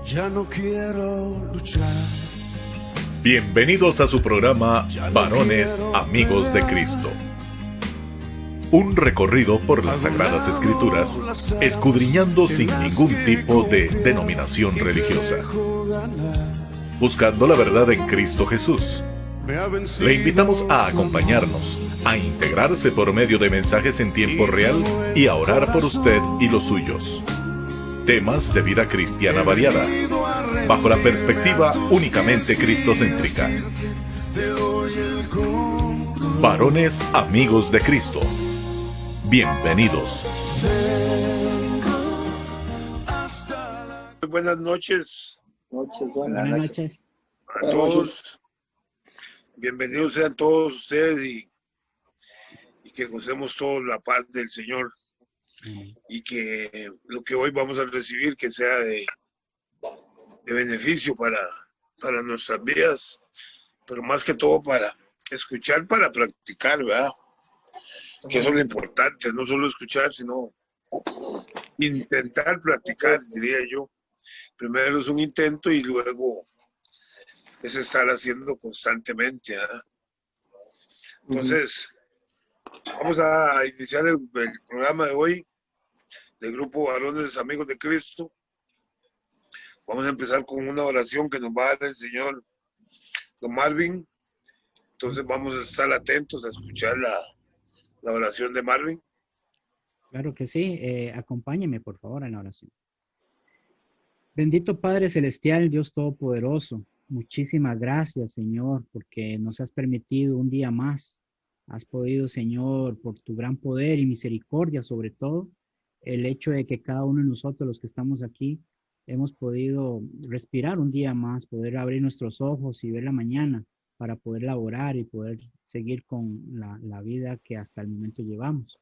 Ya no quiero luchar. Bienvenidos a su programa Varones Amigos de Cristo. Un recorrido por las Sagradas Escrituras, escudriñando sin ningún tipo de denominación religiosa, buscando la verdad en Cristo Jesús. Le invitamos a acompañarnos, a integrarse por medio de mensajes en tiempo real y a orar por usted y los suyos. Temas de vida cristiana variada, bajo la perspectiva únicamente cristocéntrica. Varones Amigos de Cristo. Bienvenidos. Buenas noches. Buenas noches. A todos. Bienvenidos sean todos ustedes y que gocemos todos la paz del Señor. Y que lo que hoy vamos a recibir que sea de beneficio para nuestras vidas, pero más que todo para escuchar, para practicar, ¿verdad? Que eso es lo importante, no solo escuchar, sino intentar practicar, diría yo. Primero es un intento y luego es estar haciendo constantemente, ¿verdad? Entonces, vamos a iniciar el programa de hoy del grupo Varones Amigos de Cristo. Vamos a empezar con una oración que nos va a dar el señor Don Marvin. Entonces vamos a estar atentos a escuchar la oración de Marvin. Claro que sí. Acompáñeme, por favor, en la oración. Bendito Padre Celestial, Dios Todopoderoso, muchísimas gracias, Señor, porque nos has permitido un día más. Has podido, Señor, por tu gran poder y misericordia, sobre todo, el hecho de que cada uno de nosotros, los que estamos aquí, hemos podido respirar un día más, poder abrir nuestros ojos y ver la mañana para poder laborar y poder seguir con la vida que hasta el momento llevamos.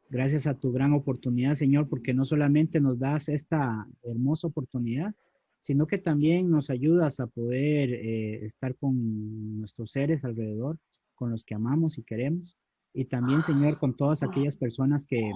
Gracias a tu gran oportunidad, Señor, porque no solamente nos das esta hermosa oportunidad, sino que también nos ayudas a poder estar con nuestros seres alrededor, con los que amamos y queremos, y también, Señor, con todas aquellas personas que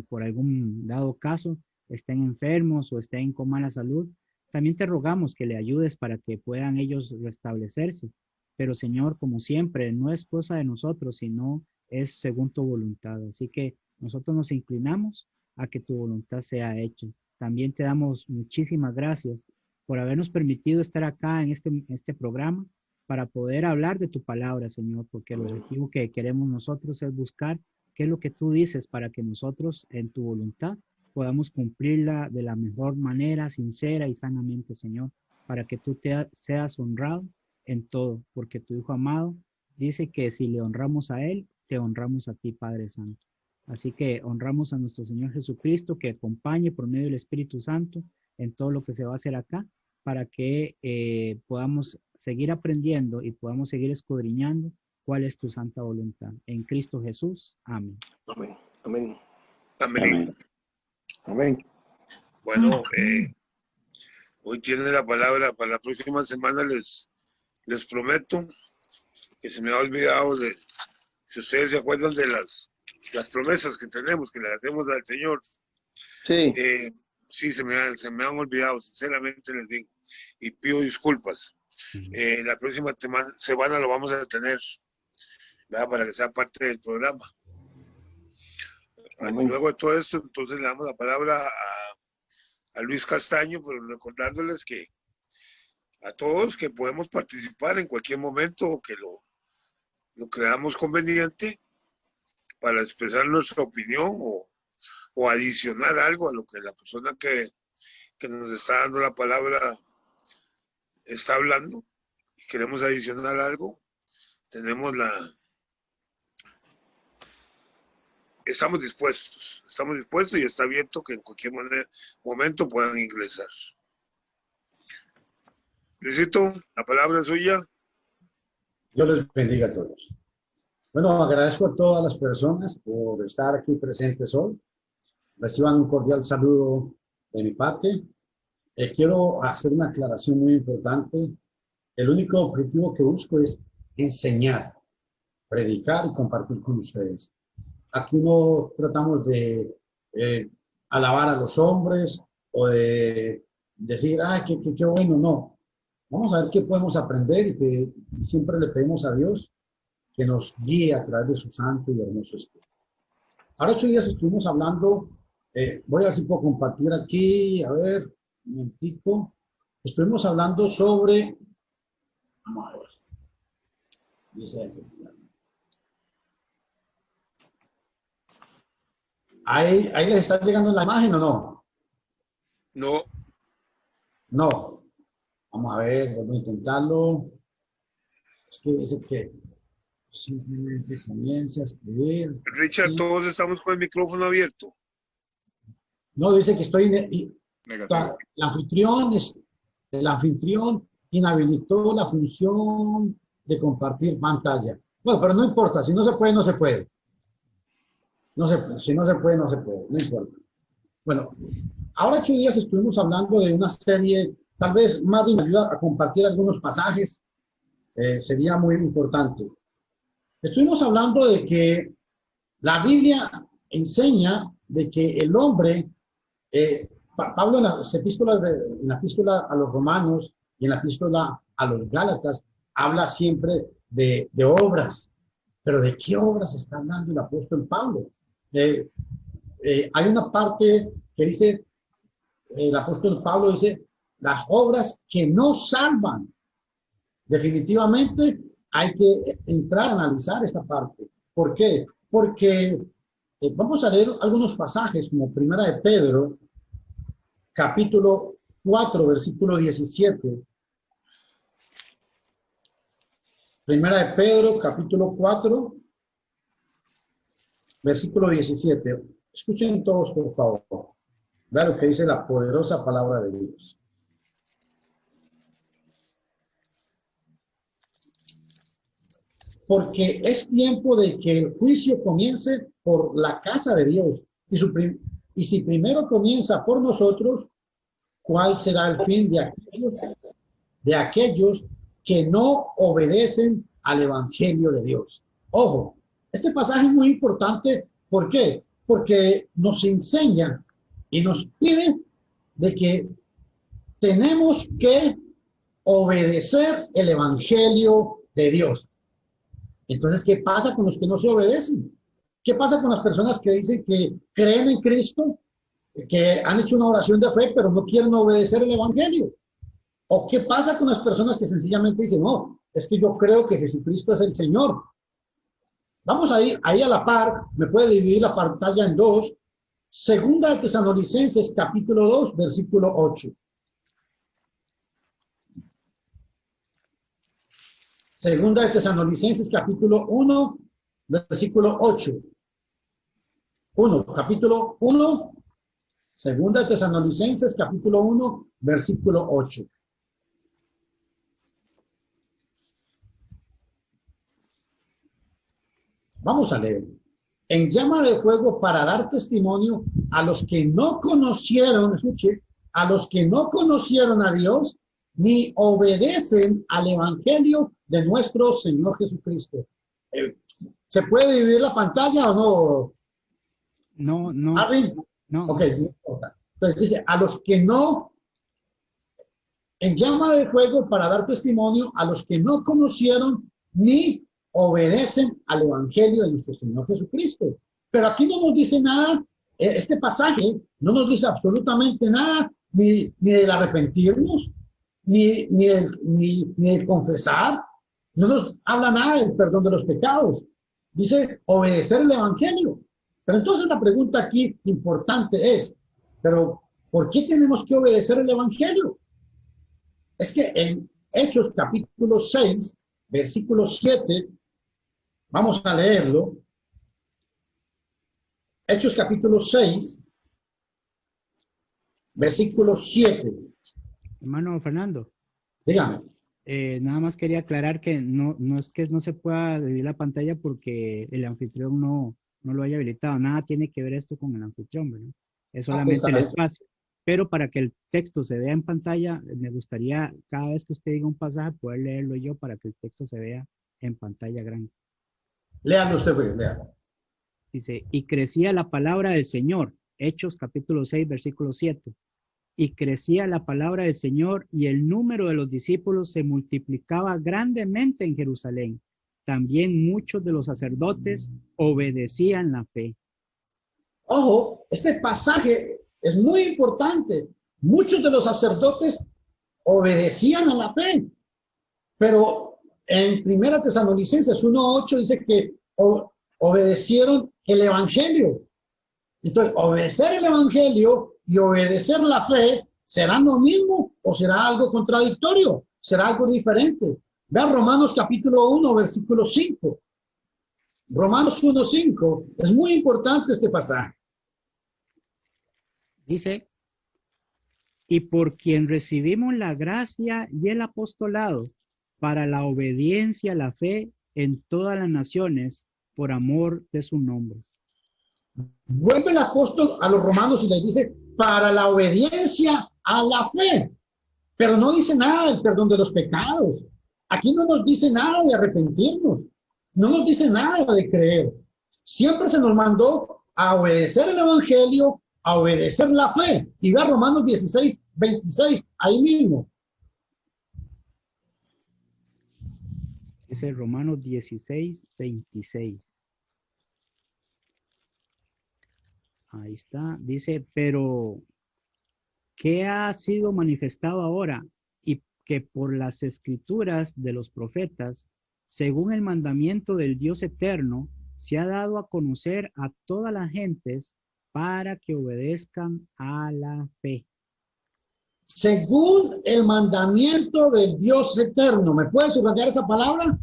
por algún dado caso estén enfermos o estén con mala salud. También te rogamos que le ayudes para que puedan ellos restablecerse. Pero, Señor, como siempre, no es cosa de nosotros, sino es según tu voluntad. Así que nosotros nos inclinamos a que tu voluntad sea hecha. También te damos muchísimas gracias por habernos permitido estar acá en este programa para poder hablar de tu palabra, Señor, porque el objetivo que queremos nosotros es buscar qué es lo que tú dices para que nosotros en tu voluntad podamos cumplirla de la mejor manera, sincera y sanamente, Señor, para que tú seas honrado en todo, porque tu Hijo amado dice que si le honramos a Él, te honramos a ti, Padre Santo. Así que honramos a nuestro Señor Jesucristo, que acompañe por medio del Espíritu Santo en todo lo que se va a hacer acá, para que podamos seguir aprendiendo y podamos seguir escudriñando cuál es tu santa voluntad. En Cristo Jesús. Amén. Amén. Amén. Amén. Amén. Amén. Bueno, hoy tiene la palabra. Para la próxima semana les prometo que se me ha olvidado si ustedes se acuerdan de las promesas que tenemos, que le hacemos al Señor. Sí. Sí, se me han olvidado, sinceramente les digo, y pido disculpas. La próxima semana lo vamos a tener, ¿verdad? Para que sea parte del programa. Luego de todo esto, entonces le damos la palabra a Luis Castaño, pero recordándoles que a todos que podemos participar en cualquier momento o que lo creamos conveniente para expresar nuestra opinión o adicionar algo a lo que la persona que nos está dando la palabra está hablando y queremos adicionar algo. Estamos dispuestos y está abierto que en cualquier momento puedan ingresar. Luisito, la palabra es suya. Dios les bendiga a todos. Bueno, agradezco a todas las personas por estar aquí presentes hoy. Reciban un cordial saludo de mi parte. Quiero hacer una aclaración muy importante. El único objetivo que busco es enseñar, predicar y compartir con ustedes. Aquí no tratamos de alabar a los hombres o de decir, ay, qué bueno, no. Vamos a ver qué podemos aprender y siempre le pedimos a Dios que nos guíe a través de su santo y hermoso espíritu. Ahora 8 días estuvimos hablando, voy a ver si puedo compartir aquí, a ver, un momentico. Estuvimos hablando sobre, vamos a ver, dice así. ¿Ahí les está llegando la imagen o no? No, No. Vamos a ver, vuelvo a intentarlo. Es que dice que simplemente comienza a escribir. Richard, todos estamos con el micrófono abierto. No, dice que estoy... Negativo. El anfitrión inhabilitó la función de compartir pantalla. Bueno, pero no importa, si no se puede, no se puede. Si no se puede, no se puede, no importa. Bueno, ahora 8 días estuvimos hablando de una serie, tal vez Marvin me ayuda a compartir algunos pasajes, sería muy importante. Estuvimos hablando de que la Biblia enseña de que el hombre, Pablo en la epístola a los romanos y en la epístola a los gálatas, habla siempre de obras. Pero ¿de qué obras está hablando el apóstol Pablo? Hay una parte que dice, el apóstol Pablo dice, las obras que no salvan. Definitivamente hay que entrar a analizar esta parte. ¿Por qué? Porque vamos a leer algunos pasajes como Primera de Pedro, capítulo 4, versículo 17. Primera de Pedro, capítulo 4, versículo 17. Escuchen todos, por favor. Vean lo que dice la poderosa palabra de Dios. Porque es tiempo de que el juicio comience por la casa de Dios. Y si primero comienza por nosotros, ¿cuál será el fin de aquellos que no obedecen al Evangelio de Dios? Ojo, este pasaje es muy importante. ¿Por qué? Porque nos enseña y nos pide de que tenemos que obedecer el Evangelio de Dios. Entonces, ¿qué pasa con los que no se obedecen? ¿Qué pasa con las personas que dicen que creen en Cristo, que han hecho una oración de fe, pero no quieren obedecer el Evangelio? ¿O qué pasa con las personas que sencillamente dicen, no, es que yo creo que Jesucristo es el Señor? Vamos a ir ahí a la par, me puede dividir la pantalla en dos. Segunda de Tesalonicenses, capítulo 2, versículo 8. Segunda de Tesalonicenses, capítulo 1, versículo 8. Capítulo 1, Segunda de Tesalonicenses, capítulo 1, versículo 8. Vamos a leer. En llama de fuego para dar testimonio a los que no conocieron, escuche, a los que no conocieron a Dios, ni obedecen al Evangelio de nuestro Señor Jesucristo. ¿Se puede dividir la pantalla o no? No. ¿Marvin? No. Ok, no importa. Entonces dice, a los que no, en llama de fuego para dar testimonio a los que no conocieron ni obedecen al Evangelio de nuestro Señor Jesucristo. Pero aquí no nos dice nada, este pasaje no nos dice absolutamente nada, ni del arrepentirnos, ni el confesar, no nos habla nada del perdón de los pecados. Dice obedecer el Evangelio. Pero entonces la pregunta aquí importante es, ¿pero por qué tenemos que obedecer el Evangelio? Es que en Hechos capítulo 6, versículo 7, vamos a leerlo. Hechos capítulo 6, versículo 7. Hermano Fernando, Dígame. nada más quería aclarar que no es que no se pueda dividir la pantalla porque el anfitrión no lo haya habilitado. Nada tiene que ver esto con el anfitrión, ¿verdad? Es solamente el espacio. Pero para que el texto se vea en pantalla, me gustaría cada vez que usted diga un pasaje poder leerlo yo para que el texto se vea en pantalla grande. Léalo usted, pues, léalo. Dice, y crecía la palabra del Señor. Hechos capítulo 6, versículo 7. y crecía la palabra del Señor y el número de los discípulos se multiplicaba grandemente en Jerusalén. También muchos de los sacerdotes obedecían la fe. Ojo, este pasaje es muy importante. Muchos de los sacerdotes obedecían a la fe, pero en 1 Tesalonicenses 1:8 dice que obedecieron el evangelio. Entonces, obedecer el evangelio y obedecer la fe, ¿será lo mismo o será algo contradictorio? ¿Será algo diferente? Vean Romanos capítulo 1, versículo 5. Romanos 1:5. Es muy importante este pasaje. Dice, y por quien recibimos la gracia y el apostolado para la obediencia a la fe en todas las naciones por amor de su nombre. Vuelve el apóstol a los romanos y les dice, para la obediencia a la fe. Pero no dice nada del perdón de los pecados. Aquí no nos dice nada de arrepentirnos. No nos dice nada de creer. Siempre se nos mandó a obedecer el evangelio, a obedecer la fe. Y ve a Romanos 16:26, ahí mismo. Dice Romanos 16:26. Ahí está. Dice, pero ¿qué ha sido manifestado ahora? Y que por las escrituras de los profetas, según el mandamiento del Dios eterno, se ha dado a conocer a todas las gentes para que obedezcan a la fe. Según el mandamiento del Dios eterno. ¿Me puedes subrayar esa palabra?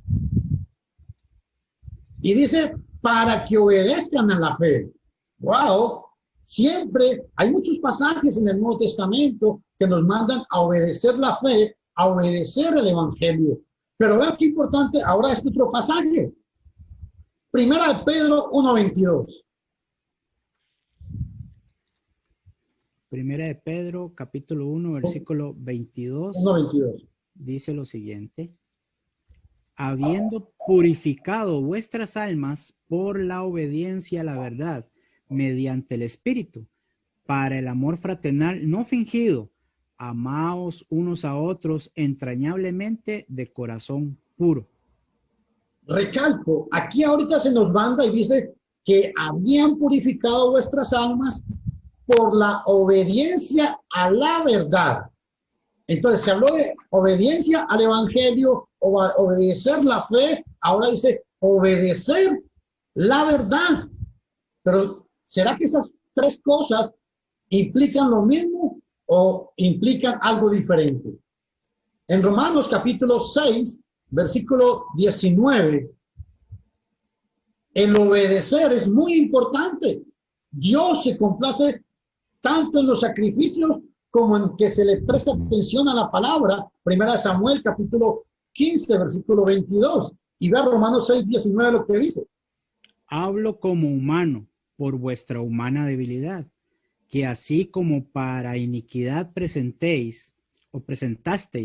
Y dice, para que obedezcan a la fe. ¡Wow! Siempre hay muchos pasajes en el Nuevo Testamento que nos mandan a obedecer la fe, a obedecer el evangelio. Pero vean qué importante ahora este otro pasaje. Primera de Pedro 1:22. Primera de Pedro, capítulo 1, versículo 22. 1:22. Dice lo siguiente. Habiendo purificado vuestras almas por la obediencia a la verdad, mediante el Espíritu, para el amor fraternal no fingido, amaos unos a otros entrañablemente de corazón puro. Recalco, aquí ahorita se nos manda y dice que habían purificado vuestras almas por la obediencia a la verdad. Entonces se habló de obediencia al evangelio o obedecer la fe, ahora dice obedecer la verdad. Pero ¿será que esas tres cosas implican lo mismo o implican algo diferente? En Romanos capítulo 6, versículo 19, el obedecer es muy importante. Dios se complace tanto en los sacrificios como en que se le presta atención a la palabra. Primera de Samuel capítulo 15, versículo 22. Y ve a Romanos 6, 19 lo que dice. Hablo como humano por vuestra humana debilidad, que así como para iniquidad presentasteis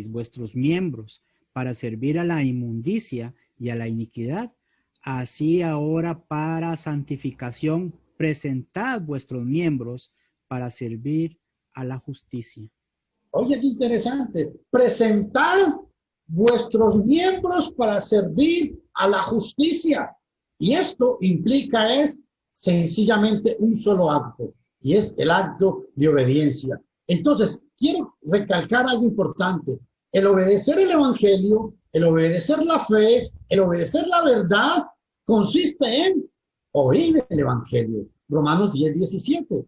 vuestros miembros para servir a la inmundicia y a la iniquidad, así ahora para santificación presentad vuestros miembros para servir a la justicia. Oye, qué interesante. Presentad vuestros miembros para servir a la justicia. Y esto implica sencillamente un solo acto, y es el acto de obediencia. Entonces, quiero recalcar algo importante. El obedecer el evangelio, el obedecer la fe, el obedecer la verdad, consiste en oír el evangelio. Romanos 10:17.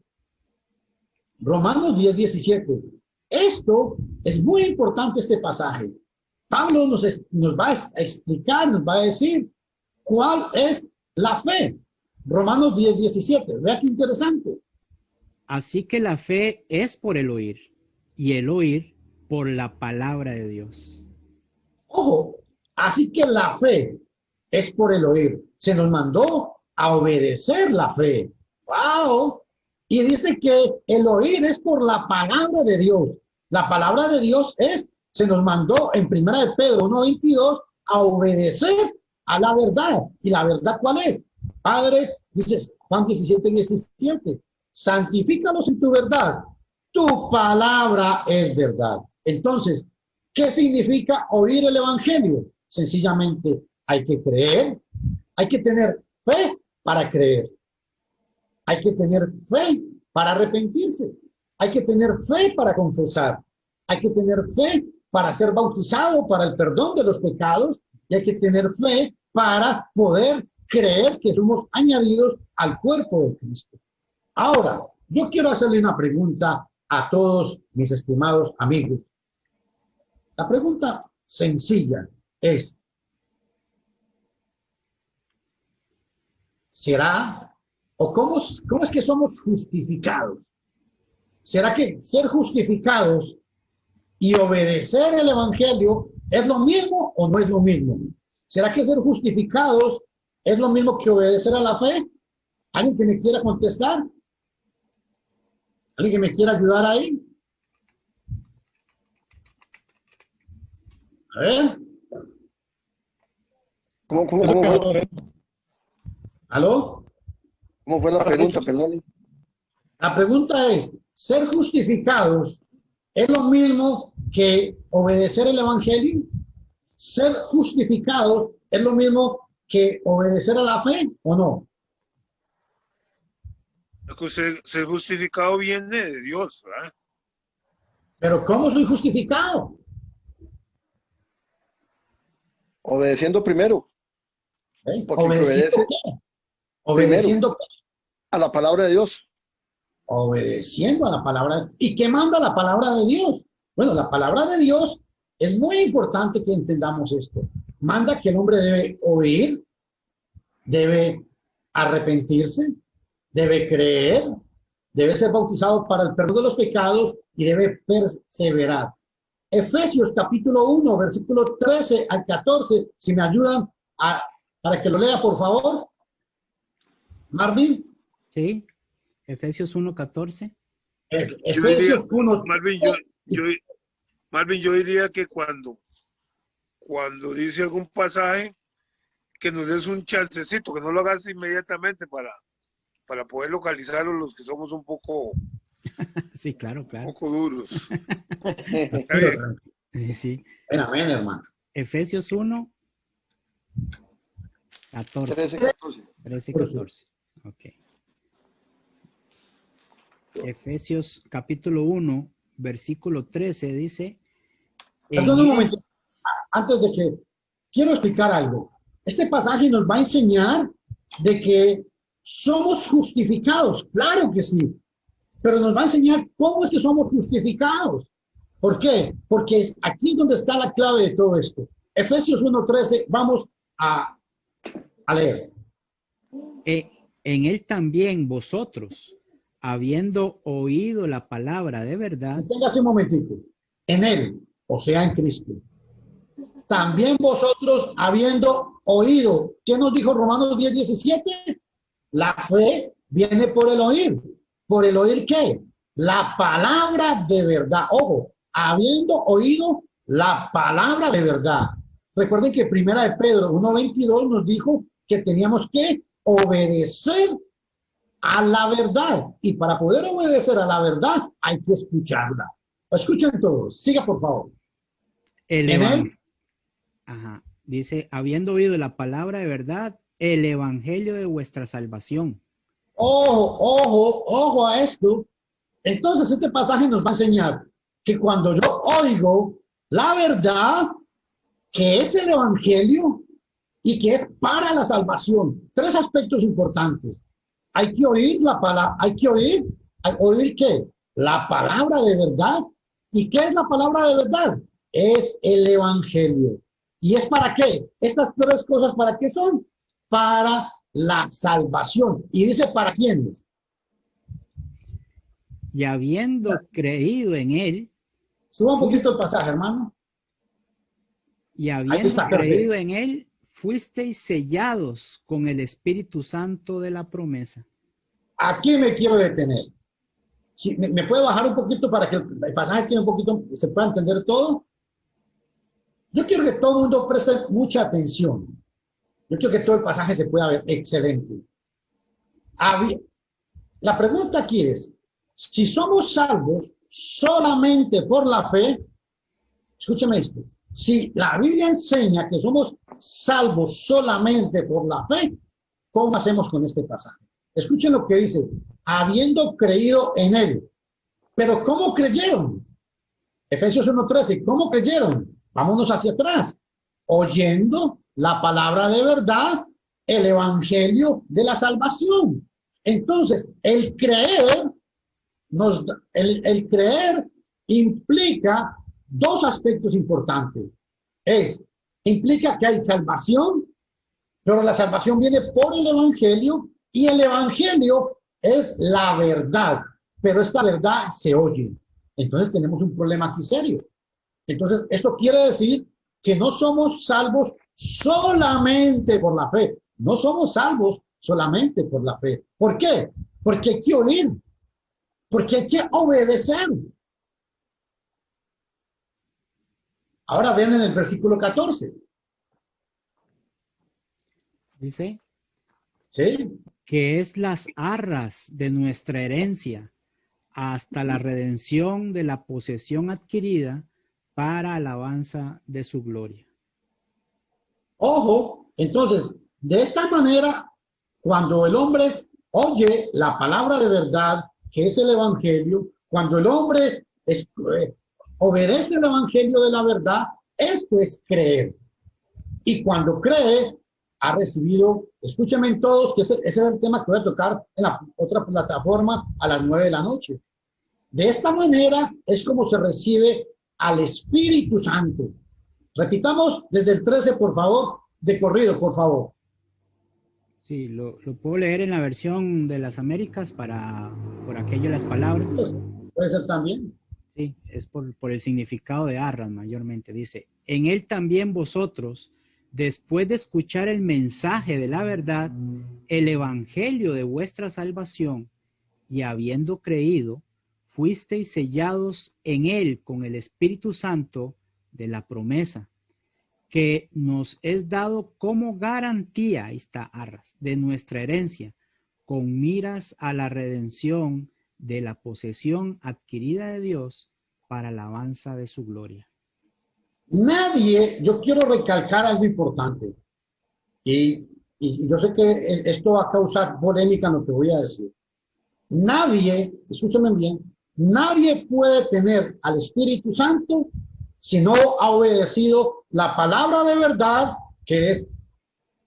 Romanos 10:17. Esto es muy importante, este pasaje. Pablo nos va a explicar, nos va a decir cuál es la fe. Romanos 10:17. Vea qué interesante. Así que la fe es por el oír, y el oír por la palabra de Dios. Ojo, así que la fe es por el oír. Se nos mandó a obedecer la fe. ¡Wow! Y dice que el oír es por la palabra de Dios. La palabra de Dios se nos mandó en Primera de Pedro 1:22 a obedecer a la verdad. ¿Y la verdad cuál es? Padre, dice Juan 17:17, santifícalos en tu verdad. tu palabra es verdad. Entonces, ¿qué significa oír el evangelio? Sencillamente hay que creer, hay que tener fe para creer, hay que tener fe para arrepentirse, hay que tener fe para confesar, hay que tener fe para ser bautizado para el perdón de los pecados y hay que tener fe para poder creer que somos añadidos al cuerpo de Cristo. Ahora, yo quiero hacerle una pregunta a todos mis estimados amigos. La pregunta sencilla es, ¿será o cómo es que somos justificados? ¿Será que ser justificados y obedecer el evangelio es lo mismo o no es lo mismo? ¿Será que ser justificados es lo mismo que obedecer a la fe? ¿Alguien que me quiera contestar? ¿Alguien que me quiera ayudar ahí? A ver. ¿Cómo fue? ¿Aló? ¿Cómo fue la pregunta? Perdón. La pregunta es, ¿ser justificados es lo mismo que obedecer el evangelio? ¿Ser justificados es lo mismo que obedecer a la fe o no? Ser justificado viene de Dios, ¿verdad? Pero ¿cómo soy justificado? Obedeciendo primero. Porque ¿Obedeciendo qué? ¿Obedeciendo qué? A la palabra de Dios. Obedeciendo a la palabra. ¿Y qué manda la palabra de Dios? Bueno, la palabra de Dios es muy importante que entendamos esto. Manda que el hombre debe oír, debe arrepentirse, debe creer, debe ser bautizado para el perdón de los pecados y debe perseverar. Efesios capítulo 1, versículo 13 al 14, si me ayudan para que lo lea, por favor. Marvin. Sí, Efesios 1:14. Efesios 1. Marvin, yo diría que cuando dice algún pasaje, que nos des un chancecito, que no lo hagas inmediatamente para poder localizarlo los que somos un poco, Sí, claro. un poco duros. Sí, sí. Amén, hermano. Efesios 1, 14. 13, 14. Ok. Efesios capítulo 1, versículo 13 dice... Perdón un momento. Antes de que... Quiero explicar algo. Este pasaje nos va a enseñar de que somos justificados. Claro que sí. Pero nos va a enseñar cómo es que somos justificados. ¿Por qué? Porque aquí es donde está la clave de todo esto. Efesios 1:13, vamos a leer. En él también vosotros, habiendo oído la palabra de verdad. Téngase un momentito. En él, o sea, en Cristo. También vosotros, habiendo oído. ¿Qué nos dijo Romanos 10:17? La fe viene por el oír. ¿Por el oír qué? La palabra de verdad. Ojo, habiendo oído la palabra de verdad. Recuerden que primera de Pedro 1:22 nos dijo que teníamos que obedecer a la verdad. Y para poder obedecer a la verdad hay que escucharla. Escuchen todos. Siga, por favor. Dice, habiendo oído la palabra de verdad, el evangelio de vuestra salvación. Ojo a esto. Entonces este pasaje nos va a enseñar que cuando yo oigo la verdad, que es el evangelio y que es para la salvación, tres aspectos importantes. Hay que oír la palabra, ¿oír qué? La palabra de verdad. ¿Y qué es la palabra de verdad? Es el evangelio. ¿Y es para qué? Estas tres cosas, ¿para qué son? Para la salvación. Y dice, ¿para quiénes? Y habiendo creído en él. Suba un poquito el pasaje, hermano. Y habiendo creído en él, fuisteis sellados con el Espíritu Santo de la promesa. Aquí me quiero detener. ¿Me puede bajar un poquito para que el pasaje quede un poquito, se pueda entender todo? Yo quiero que todo el mundo preste mucha atención. Yo quiero que todo el pasaje se pueda ver excelente. La pregunta aquí es, si somos salvos, solamente por la fe, escúcheme esto, si la Biblia enseña que somos salvos solamente por la fe, ¿cómo hacemos con este pasaje? Escuchen lo que dice, habiendo creído en él. Pero ¿cómo creyeron? Efesios 1:13, ¿cómo creyeron? Vámonos hacia atrás. Oyendo la palabra de verdad, el evangelio de la salvación. Entonces, el creer implica dos aspectos importantes. Implica que hay salvación, pero la salvación viene por el evangelio y el evangelio es la verdad, pero esta verdad se oye. Entonces tenemos un problema aquí serio. Entonces, esto quiere decir que no somos salvos solamente por la fe. No somos salvos solamente por la fe. ¿Por qué? Porque hay que oír. Porque hay que obedecer. Ahora ven en el versículo 14. Dice ¿Sí? que es las arras de nuestra herencia hasta la redención de la posesión adquirida para alabanza de su gloria. Ojo, entonces, de esta manera, cuando el hombre oye la palabra de verdad, que es el evangelio, cuando el hombre obedece el evangelio de la verdad, esto es creer. Y cuando cree, ha recibido, escúchenme todos, que ese es el tema que voy a tocar en la otra plataforma a las 9 de la noche. De esta manera es como se recibe al Espíritu Santo. Repitamos desde el 13, por favor, de corrido, por favor. Sí, lo puedo leer en la versión de las Américas por aquello de las palabras. Puede ser también. Sí, es por el significado de arras mayormente. Dice, en él también vosotros, después de escuchar el mensaje de la verdad, el evangelio de vuestra salvación, y habiendo creído, fuisteis sellados en él con el Espíritu Santo de la promesa, que nos es dado como garantía, ahí está, arras, de nuestra herencia, con miras a la redención de la posesión adquirida de Dios para alabanza de su gloria. Nadie, yo quiero recalcar algo importante, y yo sé que esto va a causar polémica en lo que voy a decir. Nadie, escúchame bien, nadie puede tener al Espíritu Santo si no ha obedecido la palabra de verdad, que es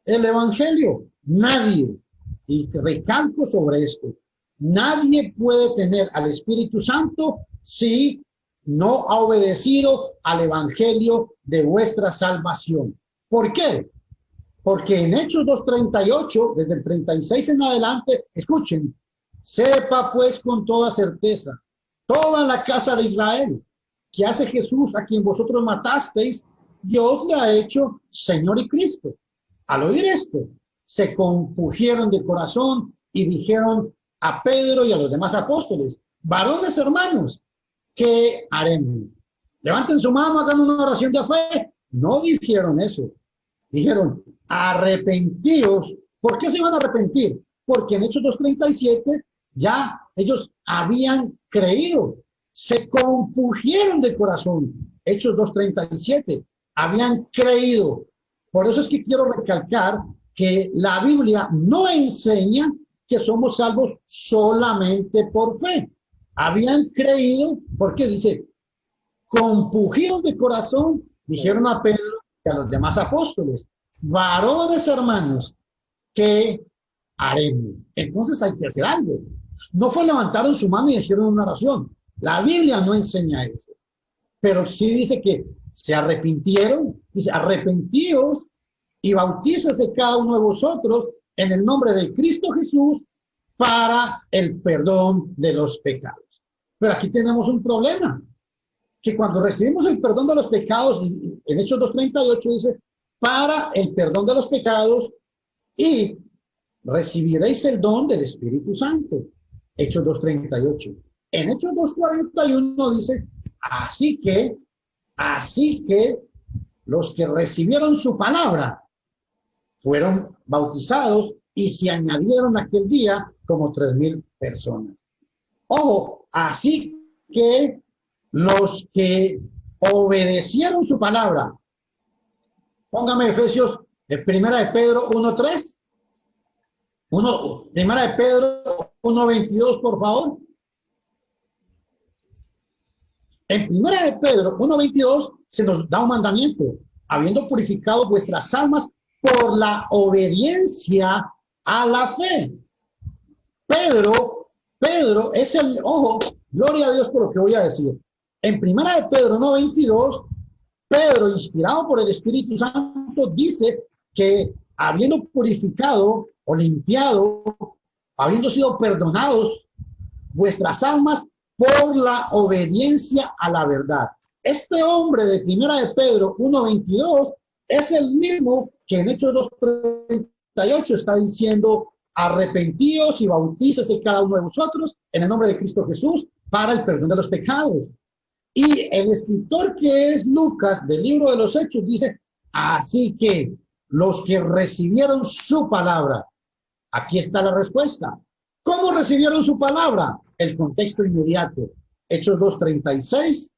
el evangelio. Nadie, y recalco sobre esto, nadie puede tener al Espíritu Santo si no ha obedecido al evangelio de vuestra salvación. ¿Por qué? Porque en Hechos 2:38, desde el 36 en adelante, escuchen, sepa pues con toda certeza, toda la casa de Israel, que hace Jesús a quien vosotros matasteis, Dios le ha hecho Señor y Cristo. Al oír esto, se compungieron de corazón y dijeron a Pedro y a los demás apóstoles, varones hermanos, ¿qué haremos? Levanten su mano, hagan una oración de fe. No dijeron eso. Dijeron, arrepentíos. ¿Por qué se iban a arrepentir? Porque en Hechos 2:37 ya ellos habían creído. Se compungieron de corazón. Hechos 2:37. Habían creído. Por eso es que quiero recalcar que la Biblia no enseña que somos salvos solamente por fe. Habían creído, porque dice, compungieron de corazón, dijeron a Pedro y a los demás apóstoles, varones hermanos, ¿qué haremos? Entonces hay que hacer algo. No fue levantaron su mano y hicieron una oración. La Biblia no enseña eso. Pero sí dice que se arrepintieron, dice, arrepentíos y bautícese cada uno de vosotros en el nombre de Cristo Jesús para el perdón de los pecados. Pero aquí tenemos un problema, que cuando recibimos el perdón de los pecados, en Hechos 2:38 dice, para el perdón de los pecados y recibiréis el don del Espíritu Santo. Hechos 2:38. En Hechos 2:41 dice, así que los que recibieron su palabra fueron bautizados y se añadieron aquel día como 3,000 personas. Ojo, así que los que obedecieron su palabra. Póngame Efesios, primera de Pedro 1:3. Primera de Pedro 1:22, por favor. En primera de Pedro 1:22 se nos da un mandamiento, habiendo purificado vuestras almas por la obediencia a la fe. Pedro es el, ojo, gloria a Dios por lo que voy a decir. En primera de Pedro 1:22, Pedro, inspirado por el Espíritu Santo, dice que habiendo purificado o limpiado, habiendo sido perdonados vuestras almas por la obediencia a la verdad. Este hombre de primera de Pedro 1:22 es el mismo que en Hechos 2:38 está diciendo: arrepentíos y bautícese cada uno de vosotros en el nombre de Cristo Jesús para el perdón de los pecados. Y el escritor, que es Lucas, del libro de los Hechos, dice: así que los que recibieron su palabra, aquí está la respuesta. ¿Cómo recibieron su palabra? El contexto inmediato. Hechos 2:36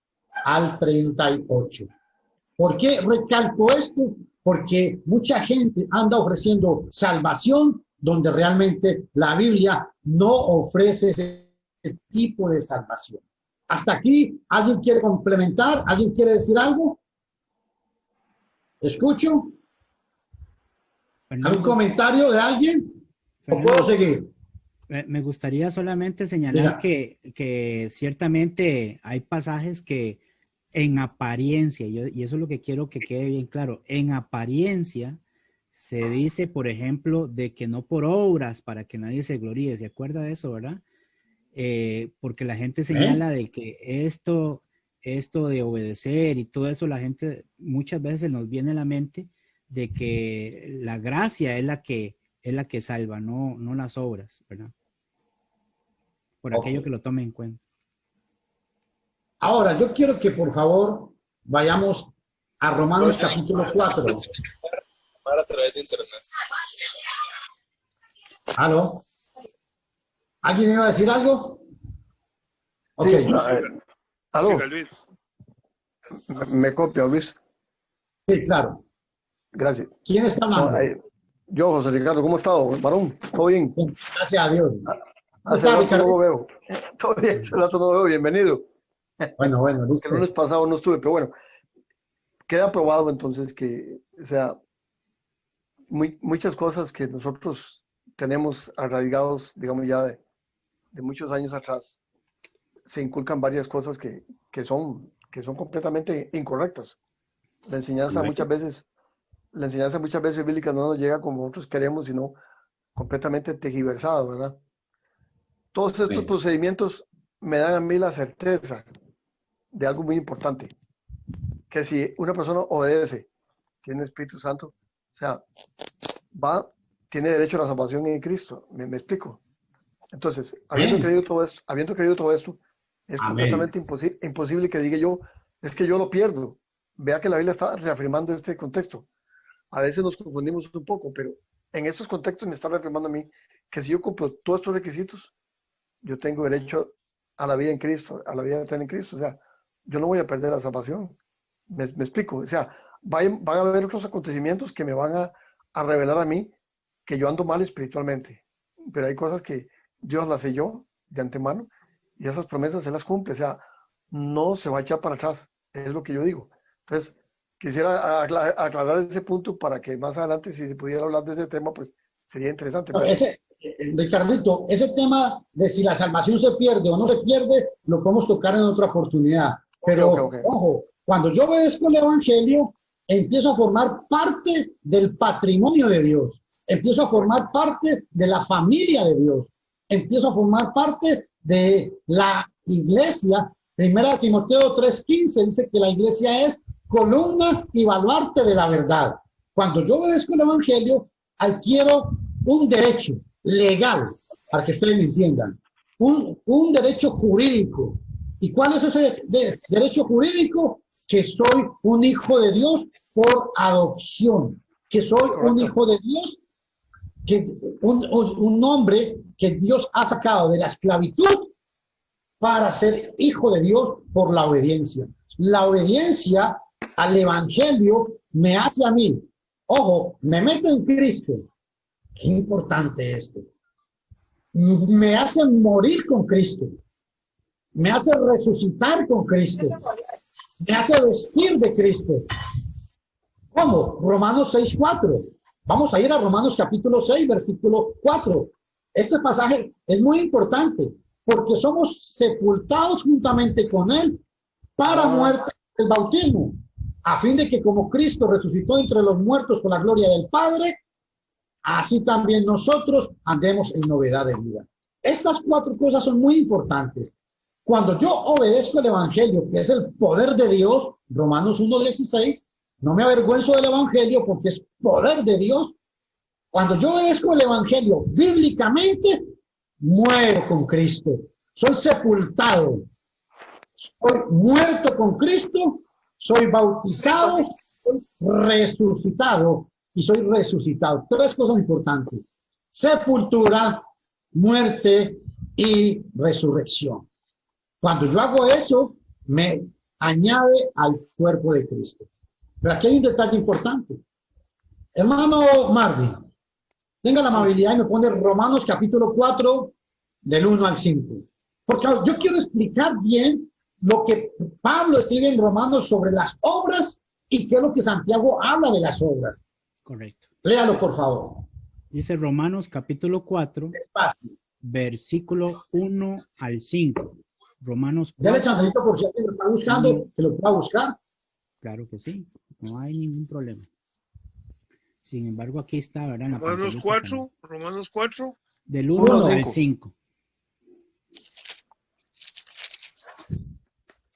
al 38. ¿Por qué recalco esto? Porque mucha gente anda ofreciendo salvación donde realmente la Biblia no ofrece ese tipo de salvación. Hasta aquí, ¿alguien quiere complementar? ¿Alguien quiere decir algo? ¿Escucho? ¿Algún comentario de alguien? ¿O puedo seguir? Me gustaría solamente señalar que ciertamente hay pasajes que en apariencia, y eso es lo que quiero que quede bien claro, en apariencia se dice, por ejemplo, de que no por obras para que nadie se gloríe. ¿Se acuerda de eso, verdad? Porque la gente señala de que esto de obedecer y todo eso, la gente muchas veces nos viene a la mente de que la gracia es la que salva, no las obras, ¿verdad? Por aquello que lo tome en cuenta. Ahora, yo quiero que por favor vayamos a Romanos capítulo 4. A través de internet. ¿Aló? ¿Alguien iba a decir algo? Ok. Sí, ¿aló? Siga, Luis. Me copia, Luis. Sí, claro. Gracias. ¿Quién está hablando? Yo, José Ricardo, ¿cómo ha estado, varón? ¿Todo bien? Gracias a Dios. Hace rato no lo veo. Todo bien, hace rato no lo veo. Bienvenido. Bueno, listo. El lunes pasado no estuve, pero bueno, queda probado entonces que, o sea, muchas cosas que nosotros tenemos arraigados, digamos ya de muchos años atrás, se inculcan varias cosas que son completamente incorrectas. La enseñanza muchas veces bíblica no nos llega como nosotros queremos, sino completamente tergiversado, ¿verdad? Todos estos procedimientos me dan a mí la certeza de algo muy importante, que si una persona obedece, tiene Espíritu Santo, o sea, tiene derecho a la salvación en Cristo. ¿Me explico? Entonces, habiendo creído todo esto, es completamente imposible que diga yo, es que yo lo pierdo. Vea que la Biblia está reafirmando este contexto. A veces nos confundimos un poco, pero en estos contextos me está reafirmando a mí que si yo cumplo todos estos requisitos, yo tengo derecho a la vida en Cristo, a la vida eterna en Cristo. O sea, yo no voy a perder la salvación. Me explico. O sea, van a haber otros acontecimientos que me van a revelar a mí que yo ando mal espiritualmente. Pero hay cosas que Dios las selló de antemano y esas promesas se las cumple. O sea, no se va a echar para atrás. Es lo que yo digo. Entonces, quisiera aclarar ese punto para que más adelante, si se pudiera hablar de ese tema, pues sería interesante. Ricardito, ese tema de si la salvación se pierde o no se pierde, lo podemos tocar en otra oportunidad. Pero, ojo, cuando yo obedezco el Evangelio, empiezo a formar parte del patrimonio de Dios. Empiezo a formar parte de la familia de Dios. Empiezo a formar parte de la iglesia. Primera Timoteo 3:15 dice que la iglesia es columna y baluarte de la verdad. Cuando yo obedezco el Evangelio, adquiero un derecho legal, para que ustedes me entiendan, un derecho jurídico. ¿Y cuál es ese derecho jurídico? Que soy un hijo de Dios por adopción, que soy un hijo de Dios, que un hombre que Dios ha sacado de la esclavitud para ser hijo de Dios por la obediencia. La obediencia al evangelio me hace a mí, ojo, me mete en Cristo. Qué importante esto. Me hace morir con Cristo. Me hace resucitar con Cristo. Me hace vestir de Cristo. ¿Cómo? Romanos 6:4. Vamos a ir a Romanos capítulo 6, versículo 4. Este pasaje es muy importante porque somos sepultados juntamente con Él para muerte del bautismo, a fin de que como Cristo resucitó entre los muertos por la gloria del Padre, así también nosotros andemos en novedad de vida. Estas 4 cosas son muy importantes. Cuando yo obedezco el evangelio, que es el poder de Dios, Romanos 1:16, no me avergüenzo del evangelio porque es poder de Dios. Cuando yo obedezco el evangelio bíblicamente, muero con Cristo. Soy sepultado. Soy muerto con Cristo. Soy bautizado. Soy resucitado. Y soy resucitado. 3 cosas importantes: sepultura, muerte y resurrección. Cuando yo hago eso, me añade al cuerpo de Cristo. Pero aquí hay un detalle importante. Hermano Marvin, tenga la amabilidad y me pone Romanos capítulo 4, del 1 al 5. Porque yo quiero explicar bien lo que Pablo escribe en Romanos sobre las obras y qué es lo que Santiago habla de las obras. Correcto. Léalo, por favor. Dice Romanos capítulo 4, Despacio. versículo 1 al 5. Romanos 4. Dale chancecito por si alguien lo está buscando, que lo pueda buscar. Claro que sí, no hay ningún problema. Sin embargo, aquí está, ¿verdad? En la Romanos pantallita 4, también. Romanos 4. Del 1 al 5.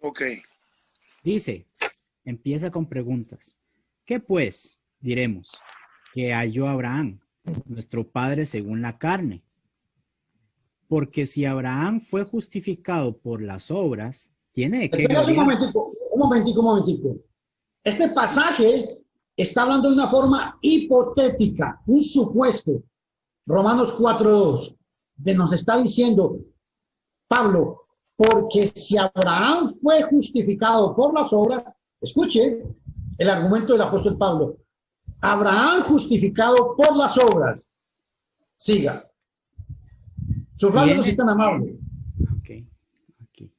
Ok. Dice, empieza con preguntas. ¿Qué pues diremos que halló Abraham, nuestro padre según la carne? Porque si Abraham fue justificado por las obras, tiene de qué gloriarse. Un momentico. Este pasaje está hablando de una forma hipotética, un supuesto. Romanos 4:2, que nos está diciendo Pablo, porque si Abraham fue justificado por las obras, escuche el argumento del apóstol Pablo, Abraham justificado por las obras, siga. Subrayo si están amables. Ok, aquí.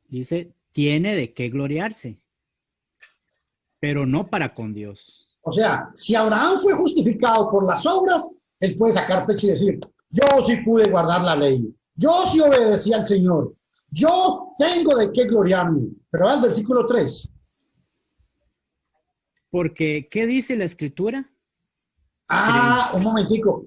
Dice, tiene de qué gloriarse, pero no para con Dios. O sea, si Abraham fue justificado por las obras, él puede sacar pecho y decir, yo sí pude guardar la ley, yo sí obedecí al Señor, yo tengo de qué gloriarme. Pero va al versículo 3. Porque, ¿qué dice la Escritura? Un momentico.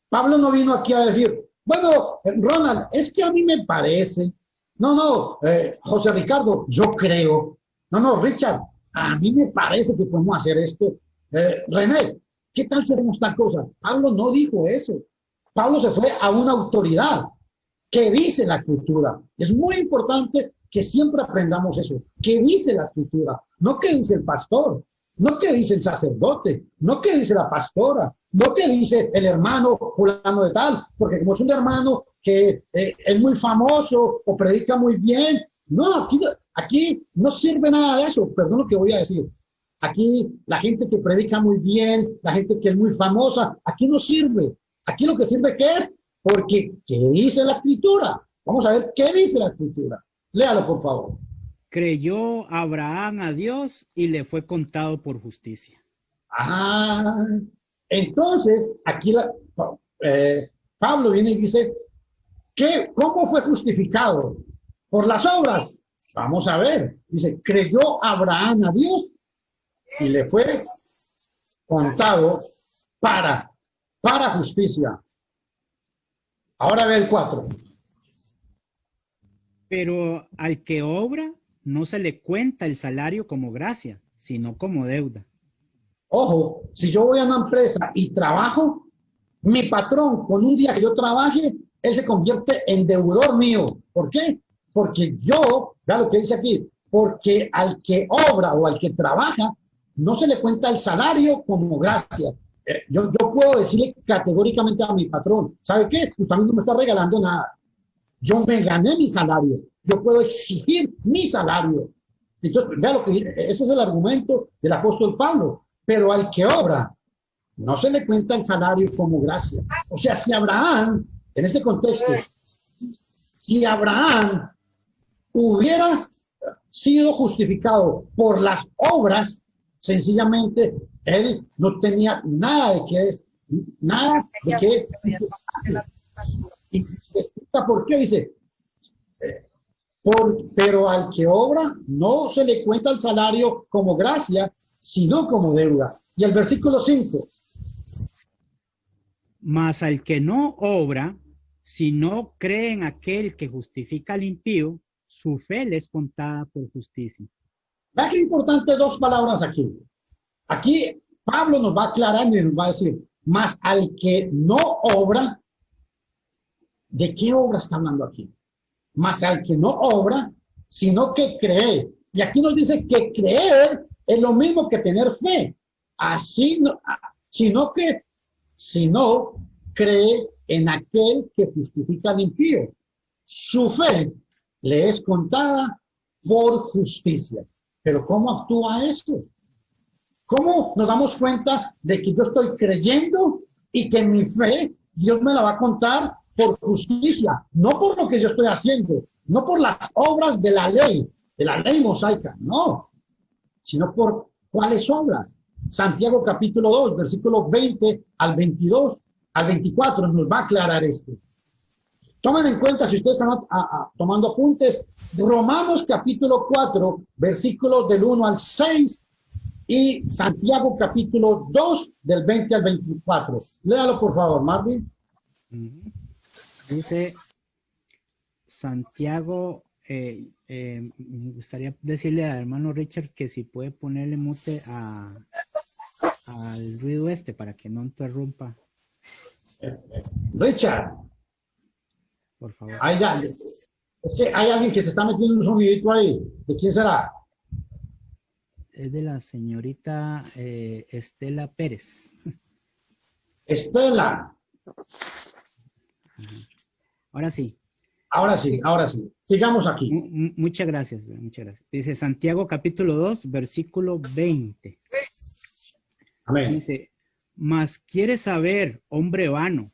Pablo no vino aquí a decir, bueno, Ronald, es que a mí me parece. No, José Ricardo, yo creo. No, Richard, a mí me parece que podemos hacer esto. René, ¿qué tal si hacemos tal cosa? Pablo no dijo eso. Pablo se fue a una autoridad. ¿Qué dice la Escritura? Es muy importante que siempre aprendamos eso. ¿Qué dice la Escritura? No qué dice el pastor, no qué dice el sacerdote, no qué dice la pastora, no qué dice el hermano fulano de tal, porque como es un hermano que es muy famoso o predica muy bien, no, aquí no sirve nada de eso, perdón lo que voy a decir. Aquí la gente que predica muy bien, la gente que es muy famosa, aquí no sirve. Aquí lo que sirve ¿qué es? Porque ¿qué dice la Escritura? Vamos a ver qué dice la Escritura. Léalo, por favor. Creyó Abraham a Dios y le fue contado por justicia. Entonces, aquí Pablo viene y dice, ¿cómo fue justificado? ¿Por las obras? Vamos a ver. Dice, creyó Abraham a Dios y le fue contado para justicia. Ahora ve el 4. Pero al que obra, no se le cuenta el salario como gracia, sino como deuda. Ojo, si yo voy a una empresa y trabajo, mi patrón, con un día que yo trabaje, él se convierte en deudor mío. ¿Por qué? Porque vea lo que dice aquí, porque al que obra o al que trabaja, no se le cuenta el salario como gracia. Yo puedo decirle categóricamente a mi patrón, ¿sabe qué? Usted a mí no me está regalando nada. Yo me gané mi salario. Yo puedo exigir mi salario. Entonces, vea lo que ese es el argumento del apóstol Pablo. Pero al que obra, no se le cuenta el salario como gracia. O sea, si Abraham, en este contexto, si Abraham hubiera sido justificado por las obras, sencillamente él no tenía nada de qué. Y explica por qué, dice, pero al que obra no se le cuenta el salario como gracia, sino como deuda. Y el versículo 5. Mas al que no obra, si no cree en aquel que justifica al impío, su fe le es contada por justicia. Vea qué importante dos palabras aquí. Aquí Pablo nos va aclarando y nos va a decir, mas al que no obra, ¿de qué obra está hablando aquí? Mas al que no obra, sino que cree. Y aquí nos dice que creer es lo mismo que tener fe. Así, sino cree en aquel que justifica al impío. Su fe le es contada por justicia. Pero ¿cómo actúa esto? ¿Cómo nos damos cuenta de que yo estoy creyendo y que mi fe Dios me la va a contar por justicia? No por lo que yo estoy haciendo, no por las obras de la ley mosaica, no, sino por cuáles obras. Santiago capítulo 2, versículos 20 al 22, al 24 nos va a aclarar esto. Tomen en cuenta, si ustedes están tomando apuntes, Romanos capítulo 4, versículos del 1 al 6 y Santiago capítulo 2, del 20 al 24. Léalo, por favor, Marvin. Dice Santiago, me gustaría decirle al hermano Richard que si puede ponerle mute al ruido para que no interrumpa. Richard. Por favor. Hay alguien que se está metiendo un sonidito ahí. ¿De quién será? Es de la señorita Estela Pérez. Estela. Ahora sí. Ahora sí. Sigamos aquí. Muchas gracias. Dice Santiago capítulo 2, versículo 20. Amén. Dice, mas ¿quieres saber, hombre vano,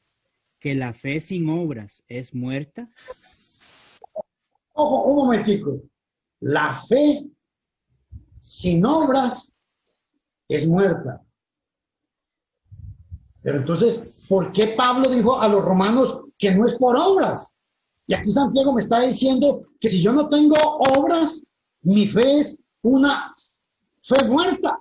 que la fe sin obras es muerta? Ojo, un momentico. La fe sin obras es muerta. Pero entonces, ¿por qué Pablo dijo a los romanos que no es por obras? Y aquí Santiago me está diciendo que si yo no tengo obras, mi fe es una fe muerta.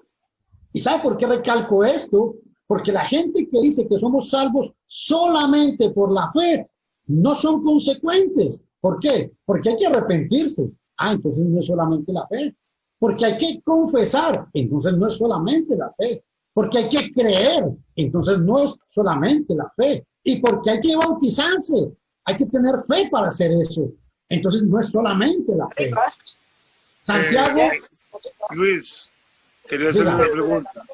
¿Y sabe por qué recalco esto? Porque la gente que dice que somos salvos solamente por la fe, no son consecuentes. ¿Por qué? Porque hay que arrepentirse. Entonces no es solamente la fe. Porque hay que confesar. Entonces no es solamente la fe. Porque hay que creer. Entonces no es solamente la fe. Y porque hay que bautizarse. Hay que tener fe para hacer eso. Entonces no es solamente la fe. Santiago. Luis, quería hacerle una pregunta.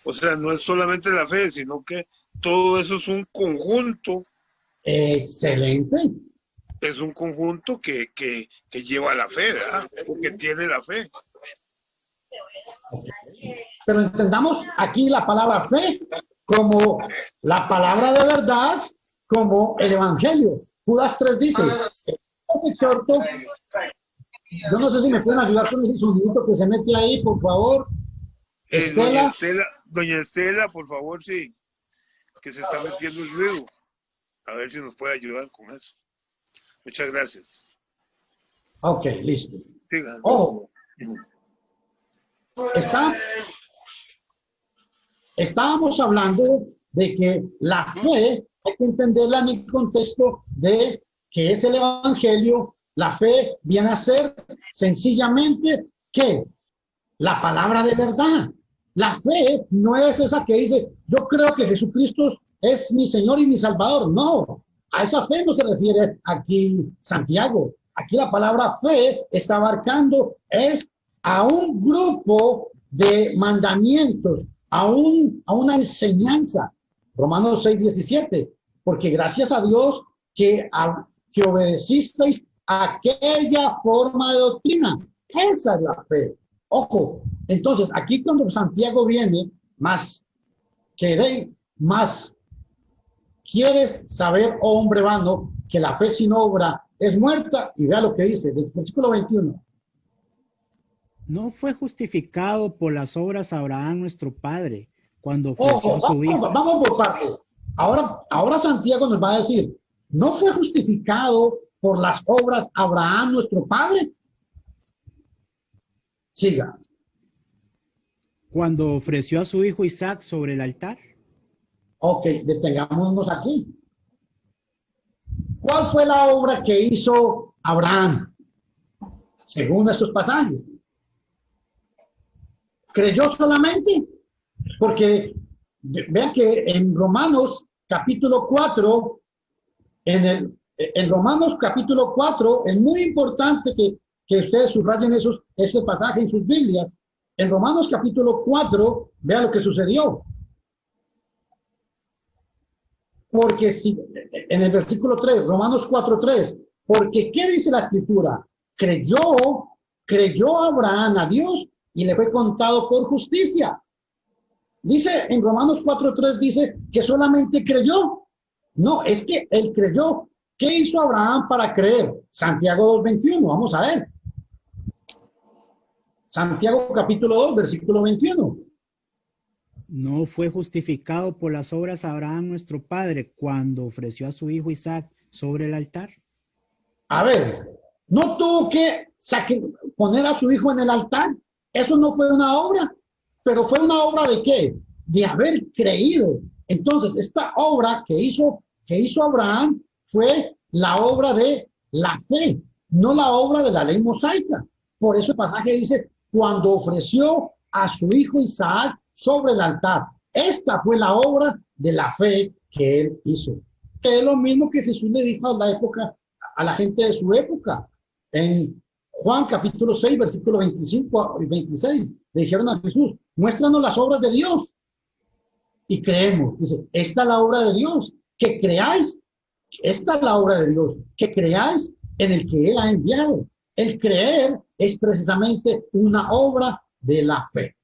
O sea, no es solamente la fe, sino que todo eso es un conjunto. Excelente. Es un conjunto que lleva la fe, ¿verdad? Porque tiene la fe. Pero entendamos aquí la palabra fe como la palabra de verdad, como el evangelio. Judas 3 dice, yo no sé si me pueden ayudar con ese sonidito que se mete ahí, por favor. Doña Estela, por favor, sí, que se está metiendo el ruido. A ver si nos puede ayudar con eso. Muchas gracias. Ok, listo. Diga. Ojo. Estábamos hablando de que la fe hay que entenderla en el contexto de que es el evangelio. La fe viene a ser sencillamente que la palabra de verdad. La fe no es esa que dice, yo creo que Jesucristo es mi Señor y mi Salvador. No, a esa fe no se refiere aquí Santiago. Aquí la palabra fe está abarcando es a un grupo de mandamientos, a una enseñanza. Romanos 6:17, porque gracias a Dios que que obedecisteis aquella forma de doctrina. Esa es la fe. Ojo, entonces aquí cuando Santiago viene, más queréis, más quieres saber, oh hombre vano, que la fe sin obra es muerta, y vea lo que dice, el versículo 21. No fue justificado por las obras Abraham nuestro padre cuando ofreció Ojo, a su hijo. vamos por partes. Ahora Santiago nos va a decir, ¿no fue justificado por las obras Abraham nuestro padre? Siga. Cuando ofreció a su hijo Isaac sobre el altar. Ok, detengámonos aquí. ¿Cuál fue la obra que hizo Abraham? Según estos pasajes. ¿Creyó solamente? Porque vean que en Romanos capítulo 4, en Romanos capítulo 4, es muy importante que ustedes subrayen ese pasaje en sus Biblias. En Romanos capítulo 4, vean lo que sucedió. Porque si, en el versículo 3, Romanos 4:3, porque ¿qué dice la escritura? Creyó Abraham a Dios y le fue contado por justicia. Dice en Romanos 4:3, dice que solamente creyó. No, es que él creyó. ¿Qué hizo Abraham para creer? Santiago 2:21, vamos a ver. Santiago capítulo 2, versículo 21. No fue justificado por las obras Abraham nuestro padre cuando ofreció a su hijo Isaac sobre el altar. A ver, no tuvo que poner a su hijo en el altar. Eso no fue una obra, pero fue una obra de qué? De haber creído. Entonces, esta obra que hizo Abraham fue la obra de la fe, no la obra de la ley mosaica. Por eso el pasaje dice, cuando ofreció a su hijo Isaac sobre el altar. Esta fue la obra de la fe que él hizo. Que es lo mismo que Jesús le dijo a la gente de su época. En Juan capítulo 6, versículo 25 y 26, le dijeron a Jesús, muéstranos las obras de Dios. Y creemos. Dice, esta es la obra de Dios, que creáis. Esta es la obra de Dios, que creáis en el que Él ha enviado. El creer es precisamente una obra de la fe.